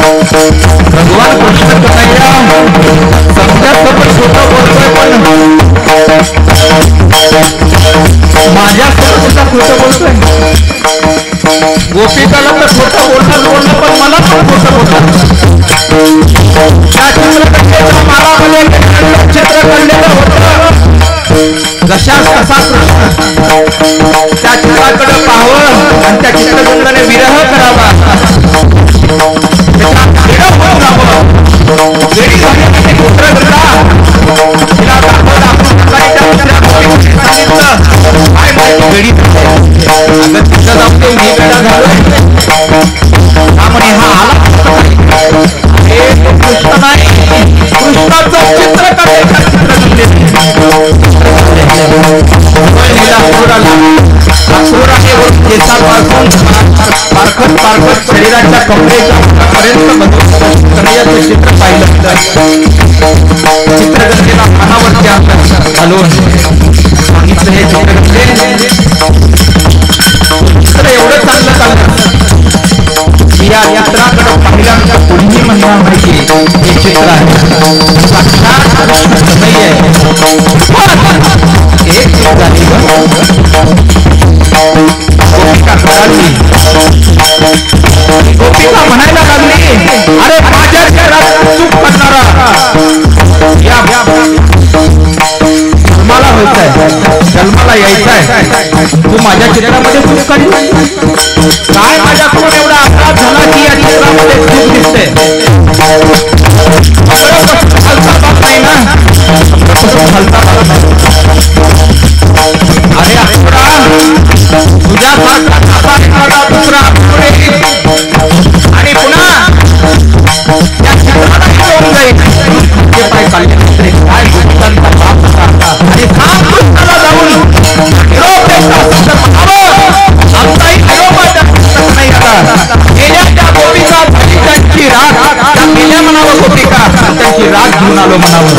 भगवान कृष्ण कन्हैया सध्या सोबत खोटं बोलतोय पण माझ्या सुद्धा खोटं बोलतोय. गोपिकाला तर खोटं बोलणं पण मला पण खोटं बोलणार. त्या चित्रकलेच्या मालामध्ये चित्र काढलेलं होतं जशाच तसा कृष्ण त्या चित्राकडे पाहावं आणि त्या चित्रगंधाने विरह करावा. शरीराच्या कमरेच्या पर्यंत कन्हैयाचं चित्र पाहिलं. चित्रकलेला मनावरती घालून सांगितलं हे चित्रकले चित्र एवढं चांगलं चाललं की या चित्राकडे पाहिल्याच्या पुढील महिन्यापैकी हे चित्र आहे. साक्षात कृष्ण कन्हैया आहे. एक झाली तू माझ्या चित्रामध्ये चूक काढली काय? माझ्याकडून एवढा अपराध झाला की या चित्रामध्ये चूक दिसते. हलता बाप नाही ना, हलता बाप नाही. अरे अपुरा, तुझ्यासारखा कसा एखादा दुसरा आणि पुन्हा या चित्राला घेऊन जाईल. ते पाय काढले काय गोष्टांचा बाप होता आणि सांग कृष्णाला जाऊन निरोप द्यायचा असेल तर म्हणावं आमचाही निरोपाच्या पुस्तक नाही आता. गेल्या त्या गोपिका त्यांची राग त्या गेल्या म्हणावं गोपिका त्यांची राग घेऊन आलो म्हणावं.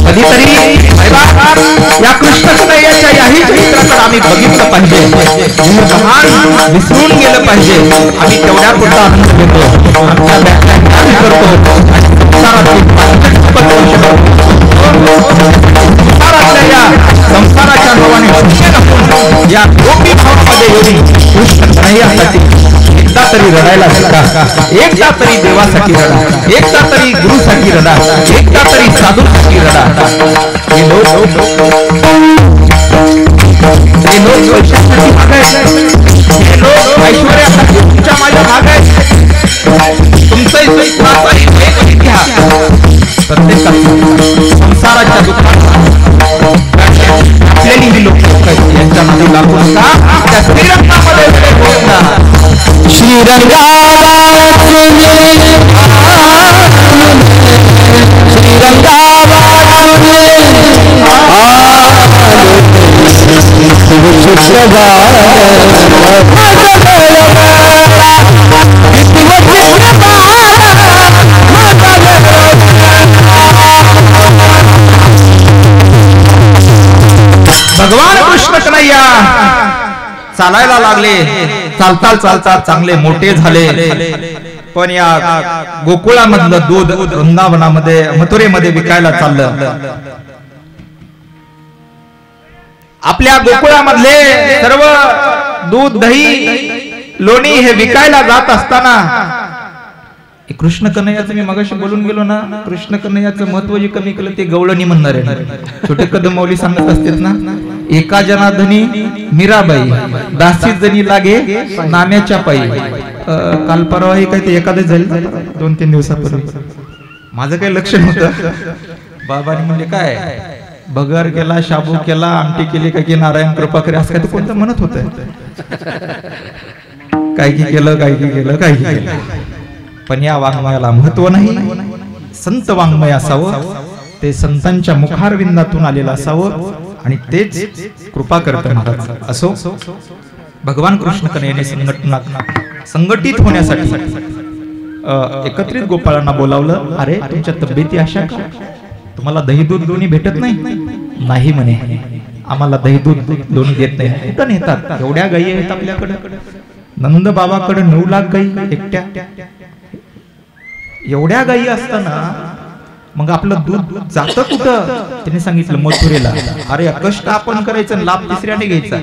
कधीतरी या कृष्ण कन्हैयाच्या याही चरित्राकडे आम्ही बघितलं पाहिजे. महान विसरून गेलं पाहिजे. आम्ही तेवढ्या पुरता आनंद घेतो, आमच्या व्याख्यान करतो, संसाराच्या भावाने या गोपी भावामध्ये येऊन कृष्ण कन्हैयासाठी एकदा तरी रडायला शिका. एकदा तरी देवासाठी रडा, एकदा तरी गुरुसाठी रडा, एकदा तरी साधूसाठी रडा. हे लोक पैशासाठी माग आहेत, हे लोक ऐश्वर्यासाठी तुमच्या माझ्या माग आहेत. तुमचाही एक घ्या. प्रत्येकाची संसाराच्या दुःखात आपल्याली ही लोक यांच्यामध्ये लागू नका. त्या श्रीरंगामध्ये भगवान कृष्ण कन्हैया चालायला लागले. चालता चालता चांगले मोठे झाले. पण या गोकुळामधलं दूध वृंदावनामध्ये मथुरेमध्ये विकायला चाललं. आपल्या गोकुळामधले सर्व दूध दही लोणी हे विकायला जात असताना कृष्ण कन्हैयाचं मी मगाशी बोलून गेलो ना, कृष्ण कन्हैयाचं महत्व जे कमी केलं ते गवळणी म्हणणार आहे. छोटे कदम मौली सांगत असतात ना, एका जनाधनी मीराबाई दासी जणी लागे नाम्याच्या पायी. काल परवा हे काय ते एखादं झालं 2-3 दिवसापूर्वी. माझं काही लक्ष नव्हतं. बाबांनी म्हणले काय बगर केला, शाबू केला, आमटी केली काय की नारायण कृपा करे असं काय कोणतं म्हणत होत. काय की केलं, काय की केलं, काय की केलं. पण या वाङ्मयाला महत्व नाही. संत वाङ्मय असावं, ते संतांच्या मुखारविंदातून आलेलं असावं आणि तेच कृपा करतं महाराज. असो, भगवान कृष्ण कन्हैयाने संघटित होण्यासाठी एकत्रित गोपाळांना बोलावलं. अरे तुमच्या तब्येती अशा का? तुम्हाला दही दूध लोणी भेटत नाही म्हणे. आम्हाला दही दूध लोणी देत नाही. कुठं नेतात? एवढ्या गायी आहेत आपल्याकडे. नंद बाबाकडे 9 लाख गायी एकट्या. एवढ्या गायी असताना मग आपलं दूध जातं कुठं? त्यांनी सांगितलं मथुरेला. अरे कष्ट आपण करायचं, लाभ तिसऱ्याने घ्यायचा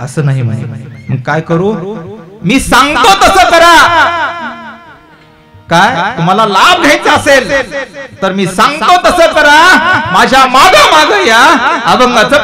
असं नाही म्हणे. मग काय करू? मी सांगतो तसं करा. काय तुम्हाला लाभ घ्यायचा असेल तर मी सांगतो तसं करा. माझ्या माग माग या. अभंगाचं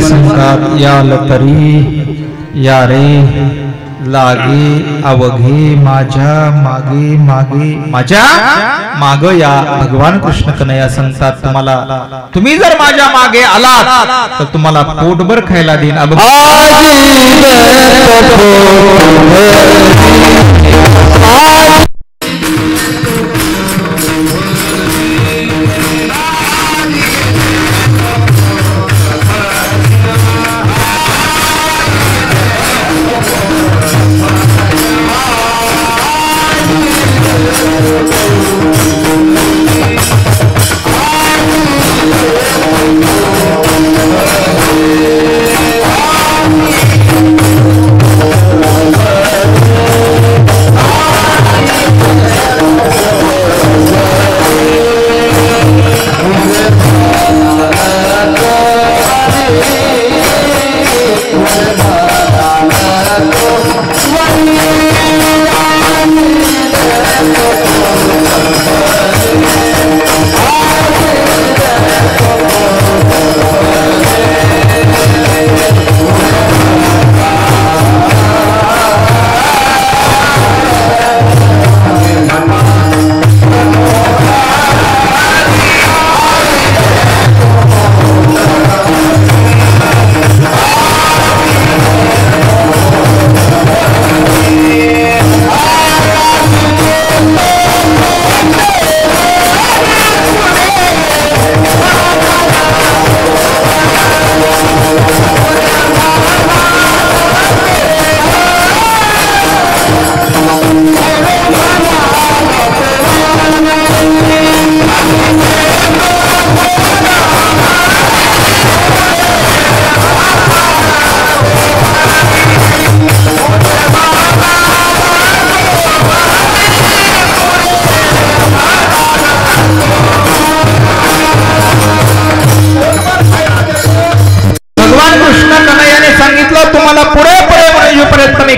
संगात याल तरी या रे लागे अवघे माझ्या मागे मागे माझ्या माग या. भगवान कृष्ण कन्हैया सांगतात तुम्ही जर माझ्या मागे आलात तर तुम्हाला पोटभर खायला देईन.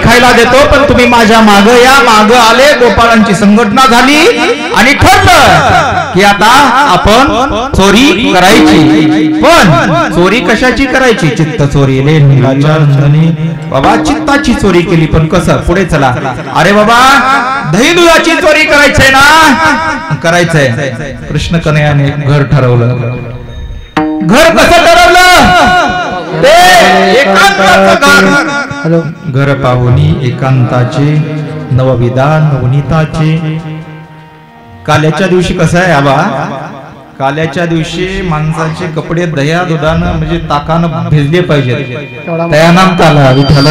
खायला देतो पण तुम्ही माझ्या माग या. माग आले, गोपाळांची संघटना झाली आणि ठरलं की आता आपण चोरी करायची. पण चोरी कशाची करायची? चित्त चोरी. बाबा चित्ताची चोरी केली पण कसं? पुढे चला. अरे बाबा दही दुधाची चोरी करायचंय ना? करायचंय. कृष्ण कन्हैयाने घर ठरवलं. घर कसं ठरवलं? ते एकांताचं घर. घर पाहुणी एकांताचे नवविधान नवनीताचे. काल्याच्या दिवशी कसं आहे आबा? काल्याच्या दिवशी माणसाचे कपडे दह्या दुधानं म्हणजे ताकानं भिजले पाहिजेत. दयानाम काला विठ्ठल.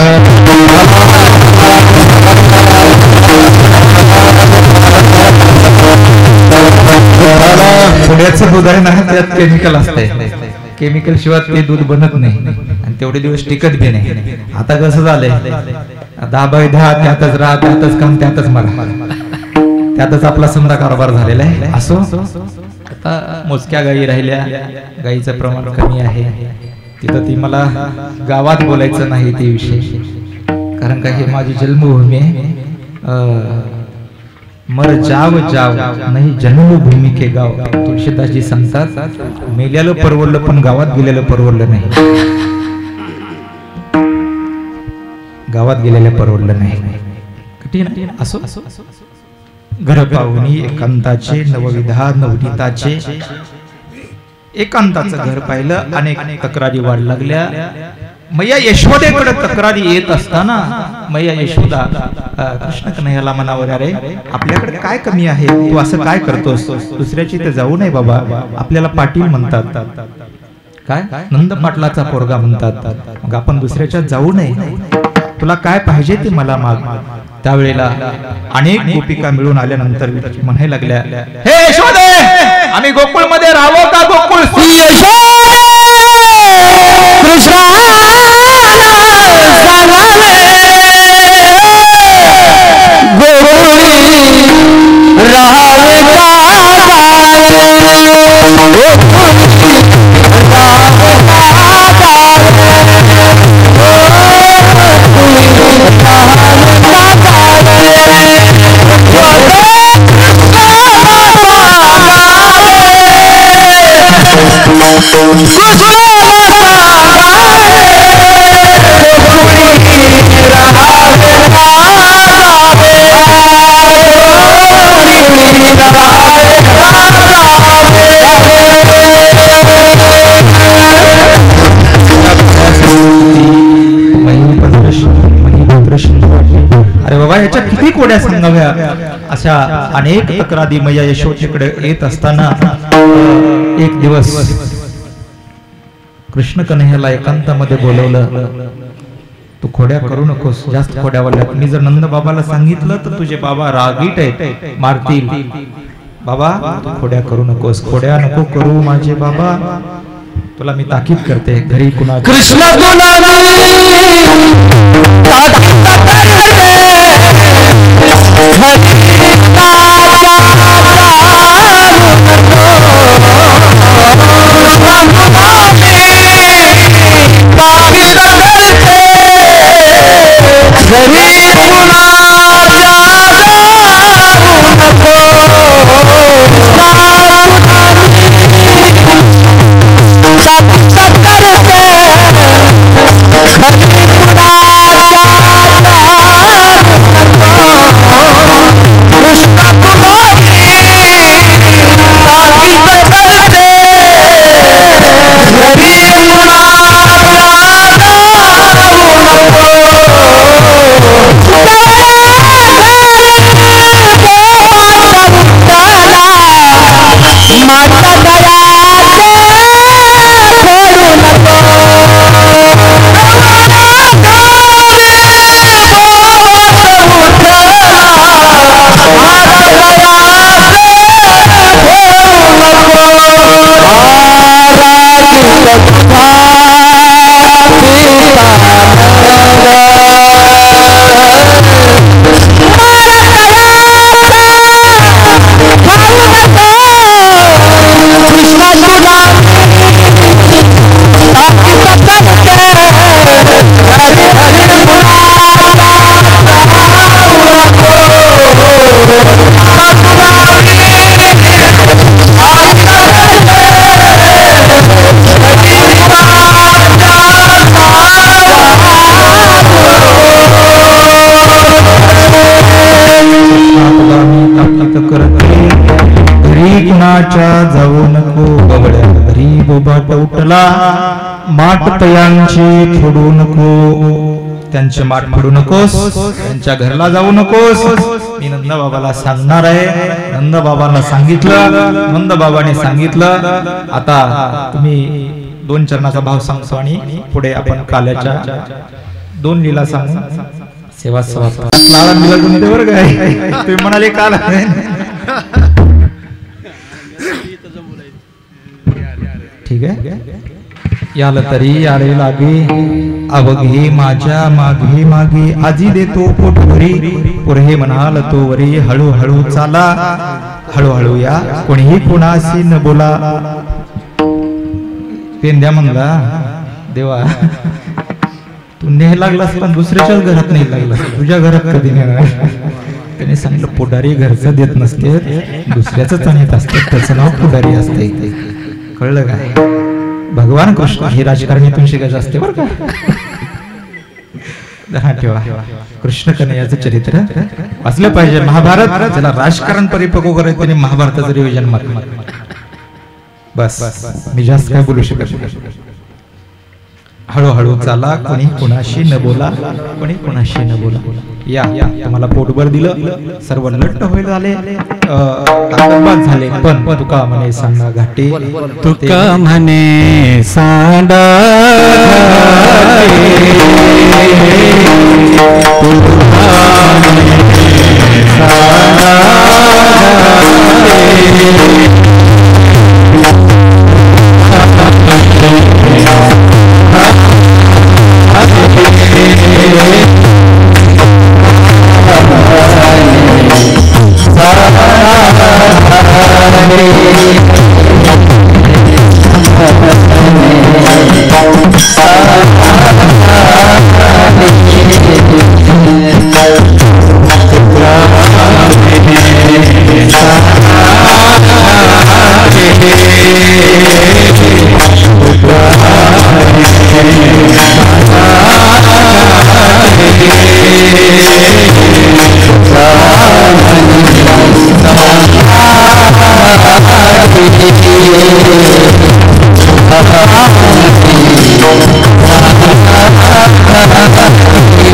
पुण्याचं दूध आहे ना, त्यात केमिकल असते. केमिकल शिवाय ते दूध बनत नाही आणि तेवढे दिवस टिकत बी नाही. आता कसं झालंय? 10/10 त्यातच राहा, त्यातच काम, त्यातच मला, त्यातच आपला समजा कारभार झालेला आहे. असो, आता मोजक्या गायी राहिल्या, गायीचं प्रमाण कमी आहे. तिथं ती मला गावात बोलायचं नाही ते विषय, कारण का हे माझी जन्मभूमी आहे. मर जाव जाव नाही जन्मभूमी के गाव. तुळशीदासजी सांगतात मेल्याला परवडलं पण गावात गेलेलं परवडलं नाही. गावात गेलेलं परवडलं नाही. कठीण. असो, घर पाहुणी एकांताचे नवविधा नवनीताचे. एकांताचं घर पाहिलं, अनेक तक्रारी वाढ लागल्या. मैया यशोदेकडे तक्रारी येत असताना मैया यशोदा कृष्ण कन्हैयाला म्हणावर, अरे आपल्याकडे काय कमी आहे? तू असं काय करतोस? दुसऱ्याची ते जाऊ नये बाबा. आपल्याला पाटील म्हणतात, काय नंद पाटलाचा पोरगा म्हणतात. मग आपण दुसऱ्याच्या जाऊ नये. तुला काय पाहिजे ते मला माग. त्यावेळेला अनेक गोपिका मिळून आल्यानंतर म्हणायला लागल्या, हे यशोदे, आम्ही गोकुळ मध्ये राहावं का? गोकुळ Good महिपुत्र शिंदे. अरे बाबा याच्या किती कोड्या सांगाव्या. अशा अनेक तक्रारी मैया यशोदेकडे येत असताना एक दिवस कृष्ण कन्हैयाला एकांतामध्ये बोलवलं. तू खोड्या करू नकोस, जास्त खोड्या वाढल्यात. मी जर नंद बाबाला सांगितलं तर तुझे बाबा रागीट आहेत, मारतील. बाबा तू खोड्या करू नकोस, खोड्या नको करू माझे बाबा. तुला मी ताकीद करते, घरी कुणा कृष्ण जाऊ नको गवड्या. घरी बोबाट उठला, माठ तयांची फोडू नको. त्यांचे माठ फोडू नकोस, त्यांच्या घरला जाऊ नकोस. मी नंद बाबाला सांगणार आहे. नंद बाबांना सांगितलं, नंद बाबाने सांगितलं. आता तुम्ही 2 चरणाचा भाव सांगतो आणि पुढे आपण काल्याच्या 2 लीला सांगू. सेवा वर्ग आहे. तुम्ही म्हणाले काल ठीक आहे. याल तरी यारे लागे, अवघे माझ्या मागे मागे. आजी देतो पोटभरी, पुढे म्हणाल तो वरी. हळूहळू चाला, हळूहळू या, कोणीही कोणाशी न बोला. पेंद्या म्हणला देवा तू नेह लागलास पण दुसऱ्याच्याच घरात नाही लागलास, तुझ्या घरात कधी नेणार. त्याने सांगितलं पुढारी घरचं देत नसते, दुसऱ्याच आणत असते, त्याचं नाव पुढारी असते. कळलं काय. भगवान कृष्ण हे राजकारणातून शिकायचं असते बरं का. ध्यानात ठेवा. कृष्ण कन्हैयाचं चरित्र वाचलं पाहिजे. महाभारत ज्याला राजकारण परिपक्व करायचं त्याने महाभारताचं रिव्हिजन मारलं. बस मी जास्त काय बोलू शकत नाही. हळूहळू चाला, कोणी कुणाशी न बोला, कोणी कुणाशी न बोला. या तुम्हाला पोटभर दिलं, सर्व लट्ट होईल झाले, ताकदबाद झाले. पण तुका म्हणे सांडा घाटे, तुका म्हणे सांडा Ha ha ha ha ha ha.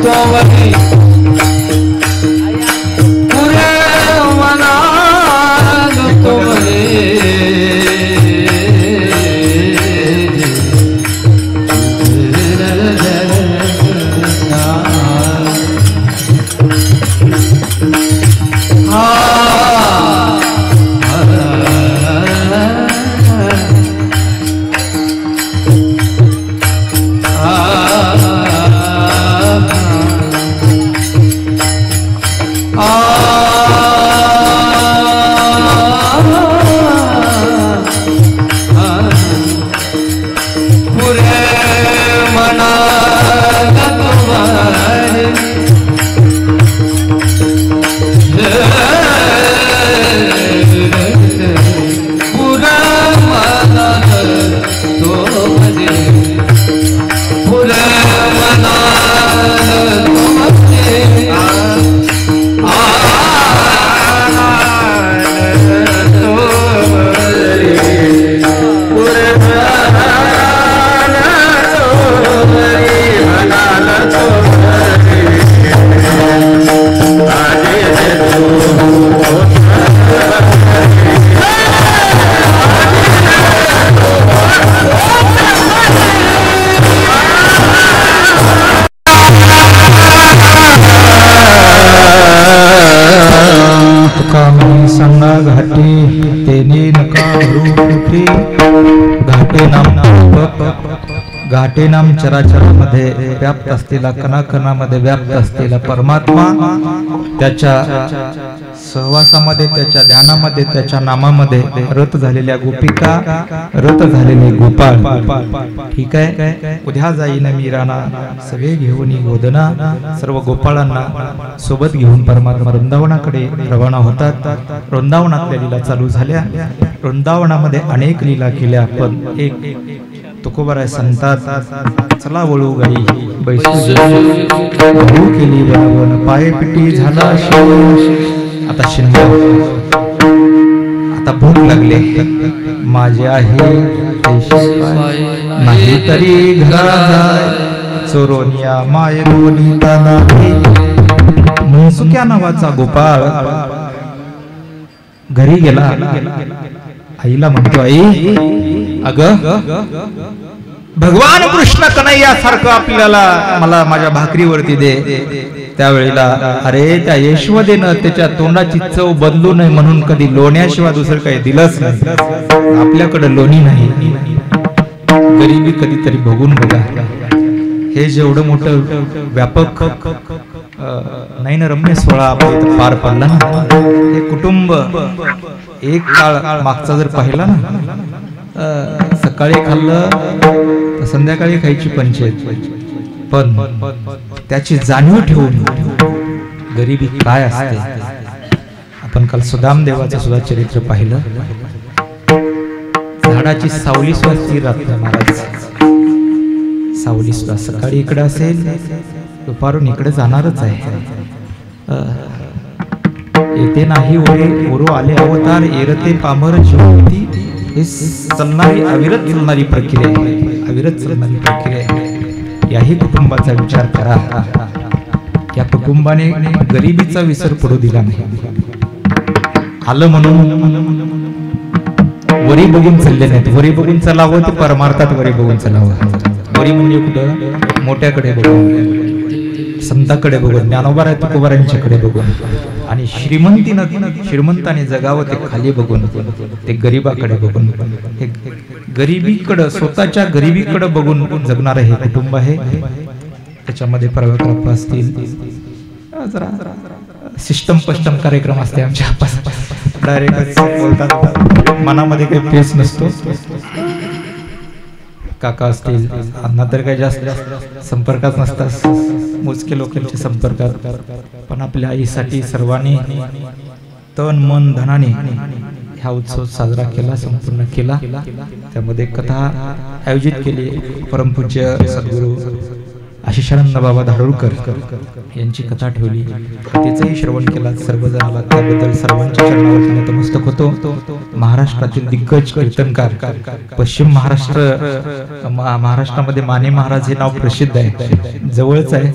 गोवरी पुरे मना गोवरी घाटे तेने नका रूपे घाटे घाटे नाम चराचरामध्ये व्याप्त असलेला कणाकणामध्ये व्याप्त असलेला परमात्मा त्याच्या सहवासामध्ये त्याच्या ध्यानामध्ये त्याच्या नामामध्ये रत झालेल्या गोपिका रत झालेले गोपाळ ठीक आहे उद्या जाईन मीराना सगळे घेऊन गोदना सर्व गोपाळांना सोबत घेऊन परमात्मा वृंदावनाकडे रवाना होतात वृंदावनातल्या लीला चालू झाल्या वृंदावनामध्ये अनेक लीला केल्या पण एक तुकोबाराय संतात चला वळू गाई बैसू केली वळवण पाय पिटी झाला आता शिंदे आता भूक लागले माझे आहे नाही तरी घरा जाय चोरोनिया मायरोनी तानाही मनसुक्या नावाचा गोपाळ घरी गेला आईला म्हणतो आई अगं भगवान कृष्ण कन्हैया सारखं आपल्याला मला माझ्या भाकरीवरती दे त्यावेळेला अरे त्या यशवदेनं त्याच्या तोंडाची चव बदलू नये म्हणून कधी लोण्याशिवाय दुसरं काही दिलंच नाही आपल्याकडे लोणी नाही गरिबी कधीतरी बघून बघा हे जेवढं मोठं व्यापक नाही ना रम्य सोहळा आपण पार पडला ना हे कुटुंब एक काळ मागचा जर पाहिला ना सकाळी खाल्लं तर संध्याकाळी खायची पंचायत पण त्याची जाणीव ठेवून गरिबी काय असते आपण काल सुदाम देवाचं सुद्धा चरित्र पाहिलं झाडाची सावली सुद्धा स्थिर राहते महाराज सावली सुद्धा सकाळी इकडे असेल दुपारून इकडे जाणारच आहे येते नाही ओरो आले अवतार एरते पामर ज्योती हे चालणारी अविरत चालणारी प्रक्रिया आहे अविरत चालणारी प्रक्रिया आहे याही कुटुंबाचा विचार करा या कुटुंबाने गरिबीचा विसर पडू दिला नाही आलं म्हणून वरी बघून चालले नाहीत वरी बघून चालावं ते परमार्थात वरी बघून चालावं वरी म्हणजे कुठं मोठ्याकडे बघून संतांकडे बघून ज्ञानोबा तुकोबारांच्याकडे बघून आणि श्रीमंताने जगावं ते खाली बघून ते गरिबाकडे बघून हे गरिबीकडे स्वतःच्या गरिबीकडे बघून जगणारं हे कुटुंब आहे त्याच्यामध्ये प्रभाकरप्पा असतील जरा सिस्टम पष्टम कार्यक्रम असते आमच्या डायरेक्ट बोलतात मनामध्ये काही पेस नसतो काका असतील अण्णा तर काही जास्त संपर्कात नसतात मोजके लोकांच्या संपर्कात पण आपल्या आईसाठी सर्वांनी तन मन धनाने हा उत्सव साजरा केला संपूर्ण केला त्यामध्ये कथा आयोजित केली परमपूज्य सद्गुरू आशिषानंद बाबा धारूरकर यांची कथा ठेवली, त्याचंही श्रवण केला सर्वजणाला. त्याबद्दल सर्वांच्या चरणावरती नतमस्तक होतो. महाराष्ट्रातील दिग्गज कीर्तनकार, पश्चिम महाराष्ट्रामध्ये माने महाराज हे नाव प्रसिद्ध आहे. जवळच आहे,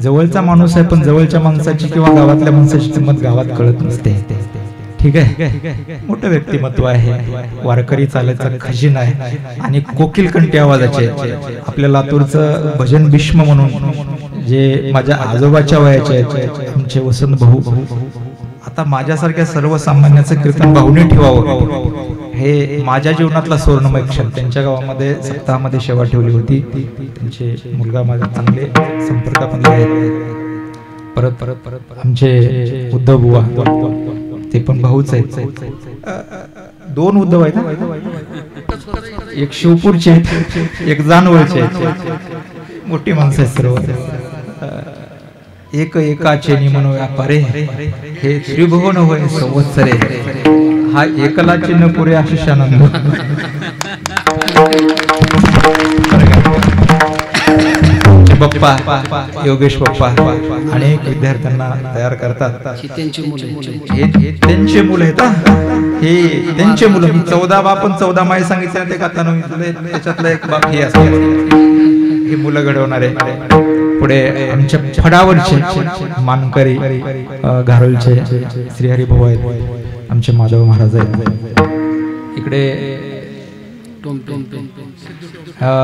जवळचा माणूस आहे, पण जवळच्या माणसाची किंवा गावातल्या माणसाची किंमत गावात कळत नसते. ठीक आहे, मोठं व्यक्तिमत्व आहे, वारकरी चालायचा खजिना आहे आणि कोकिल कंठी आवाजाचे. आपल्या लातूरचं भजन भीष्म म्हणून जे माझ्या आजोबाच्या वयाचे आमचे वसंत भाऊ, आता माझ्यासारख्या सर्वसामान्याचं कीर्तन भाऊने ठेवावं हे माझ्या जीवनातला स्वर्णमय क्षण. त्यांच्या गावामध्ये सप्ताहामध्ये सेवा ठेवली होती. त्यांचे मुलगा माझ्या चांगले संपर्कामध्ये आहेत. परत आमचे उद्धव बुवा, ते पण भाऊच आहेत. दोन उद्धव आहेत, एक शिवपूरचे एक जानवळचे. मोठी माणसं आहेत सर्व. एक एकाचे निमन व्यापारे हे त्रिभुवन होय संवत्सरे. हा एकला चिन्ह पुरे आशिषानंद. बप्पा, योगेश बप्पा अनेक विद्यार्थ्यांना तयार करतात. हे त्यांचे मुलं आहेत. हे त्यांचे मुलं. 14 बाप 14 माय सांगितलं ते का त्याच्यातला एक बाप हे असते. हे मुलं घडवणारे. पुढे आमच्या फडावरचे मानकरी घारोलचे श्रीहरी भाऊ आहेत, आमचे माधव महाराज आहेत. इकडे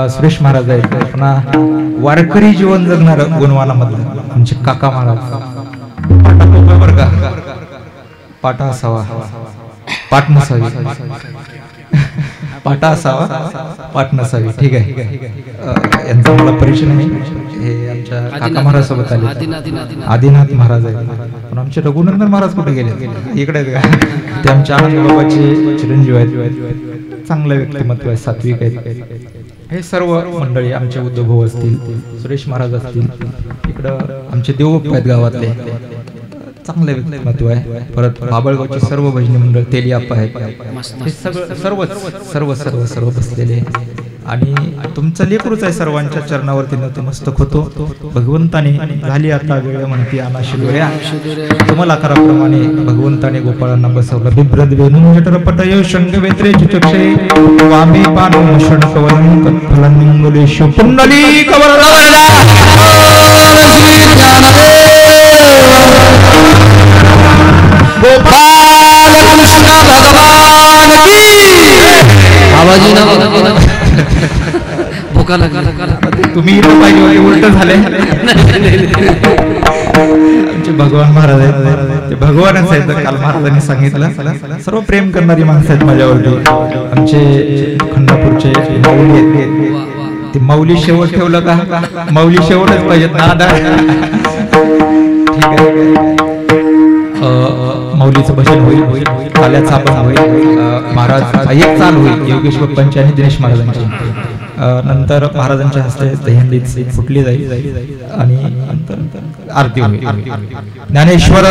सुरेश महाराज आहेत. पुन्हा वारकरी जीवन जगणार गुणवानामधलं आमचे काका महाराज. पाटा असावा पाट नसावी, पाटा असावा पाट नसावी. ठीक आहे, यांचा मला परिचय नाही. हे आमच्या काका महाराज सोबत आले, आदिनाथ महाराज आहेत. पण आमचे रघुनंदन महाराज कुठे गेले? इकडे आहेत का? ते आमच्या आनंद बाबाचे चिरंजीव आहेत. चांगलं व्यक्तिमत्व आहे, सात्विक आहेत. हे सर्व मंडळी आमचे उद्धव भाऊ असतील, सुरेश महाराज असतील, इकडं आमचे देवबाप्पा आहेत गावातले, चांगले व्यक्तिमत्व आहे. परत बाबळगावचे सर्व भजनी मंडळ, तेली आप्पा आहेत. हे सर्व सर्व सर्व सर्व बसलेले आणि तुमचं लेकरूच आहे. सर्वांच्या चरणावरती नतमस्तक होतो. भगवंताने झाली आता वेळ म्हणती अनाशी डोळ्या, तुम्हाला आकाराप्रमाणे भगवंताने गोपाळांना बसवलं. बिभ्रद वेणून जठर पटय शंग वेत्रे चक्षे वामे पानो षडकवलं कत्फलनिंगुलेश पुंडली कवरला. गोपाल कृष्ण भगवान की आवाजी ना भूका लागला. तुम्ही पाहिजे उलट झाले. आमचे भगवान महाराज आहेत, ते भगवानच आहेत. काल महाराजांनी सांगितलं सर्व प्रेम करणारी माणसं आहेत माझ्यावरती. आमचे खंडापूरचे माऊली आहेत. ते माऊली शेवट ठेवलं का? माऊली शेवटच पाहिजेत ना आता. ठीक आहे, माऊलीचं भजन होईल, काल्याचा आपण होईल. महाराज एक चाल होईल योगेश बाप्पांची आणि दिनेश महाराजांची. नंतर महाराजांच्या हस्ते दहीहंडी फुटली जाईल आणि नंतर आरती होईल. ज्ञानेश्वर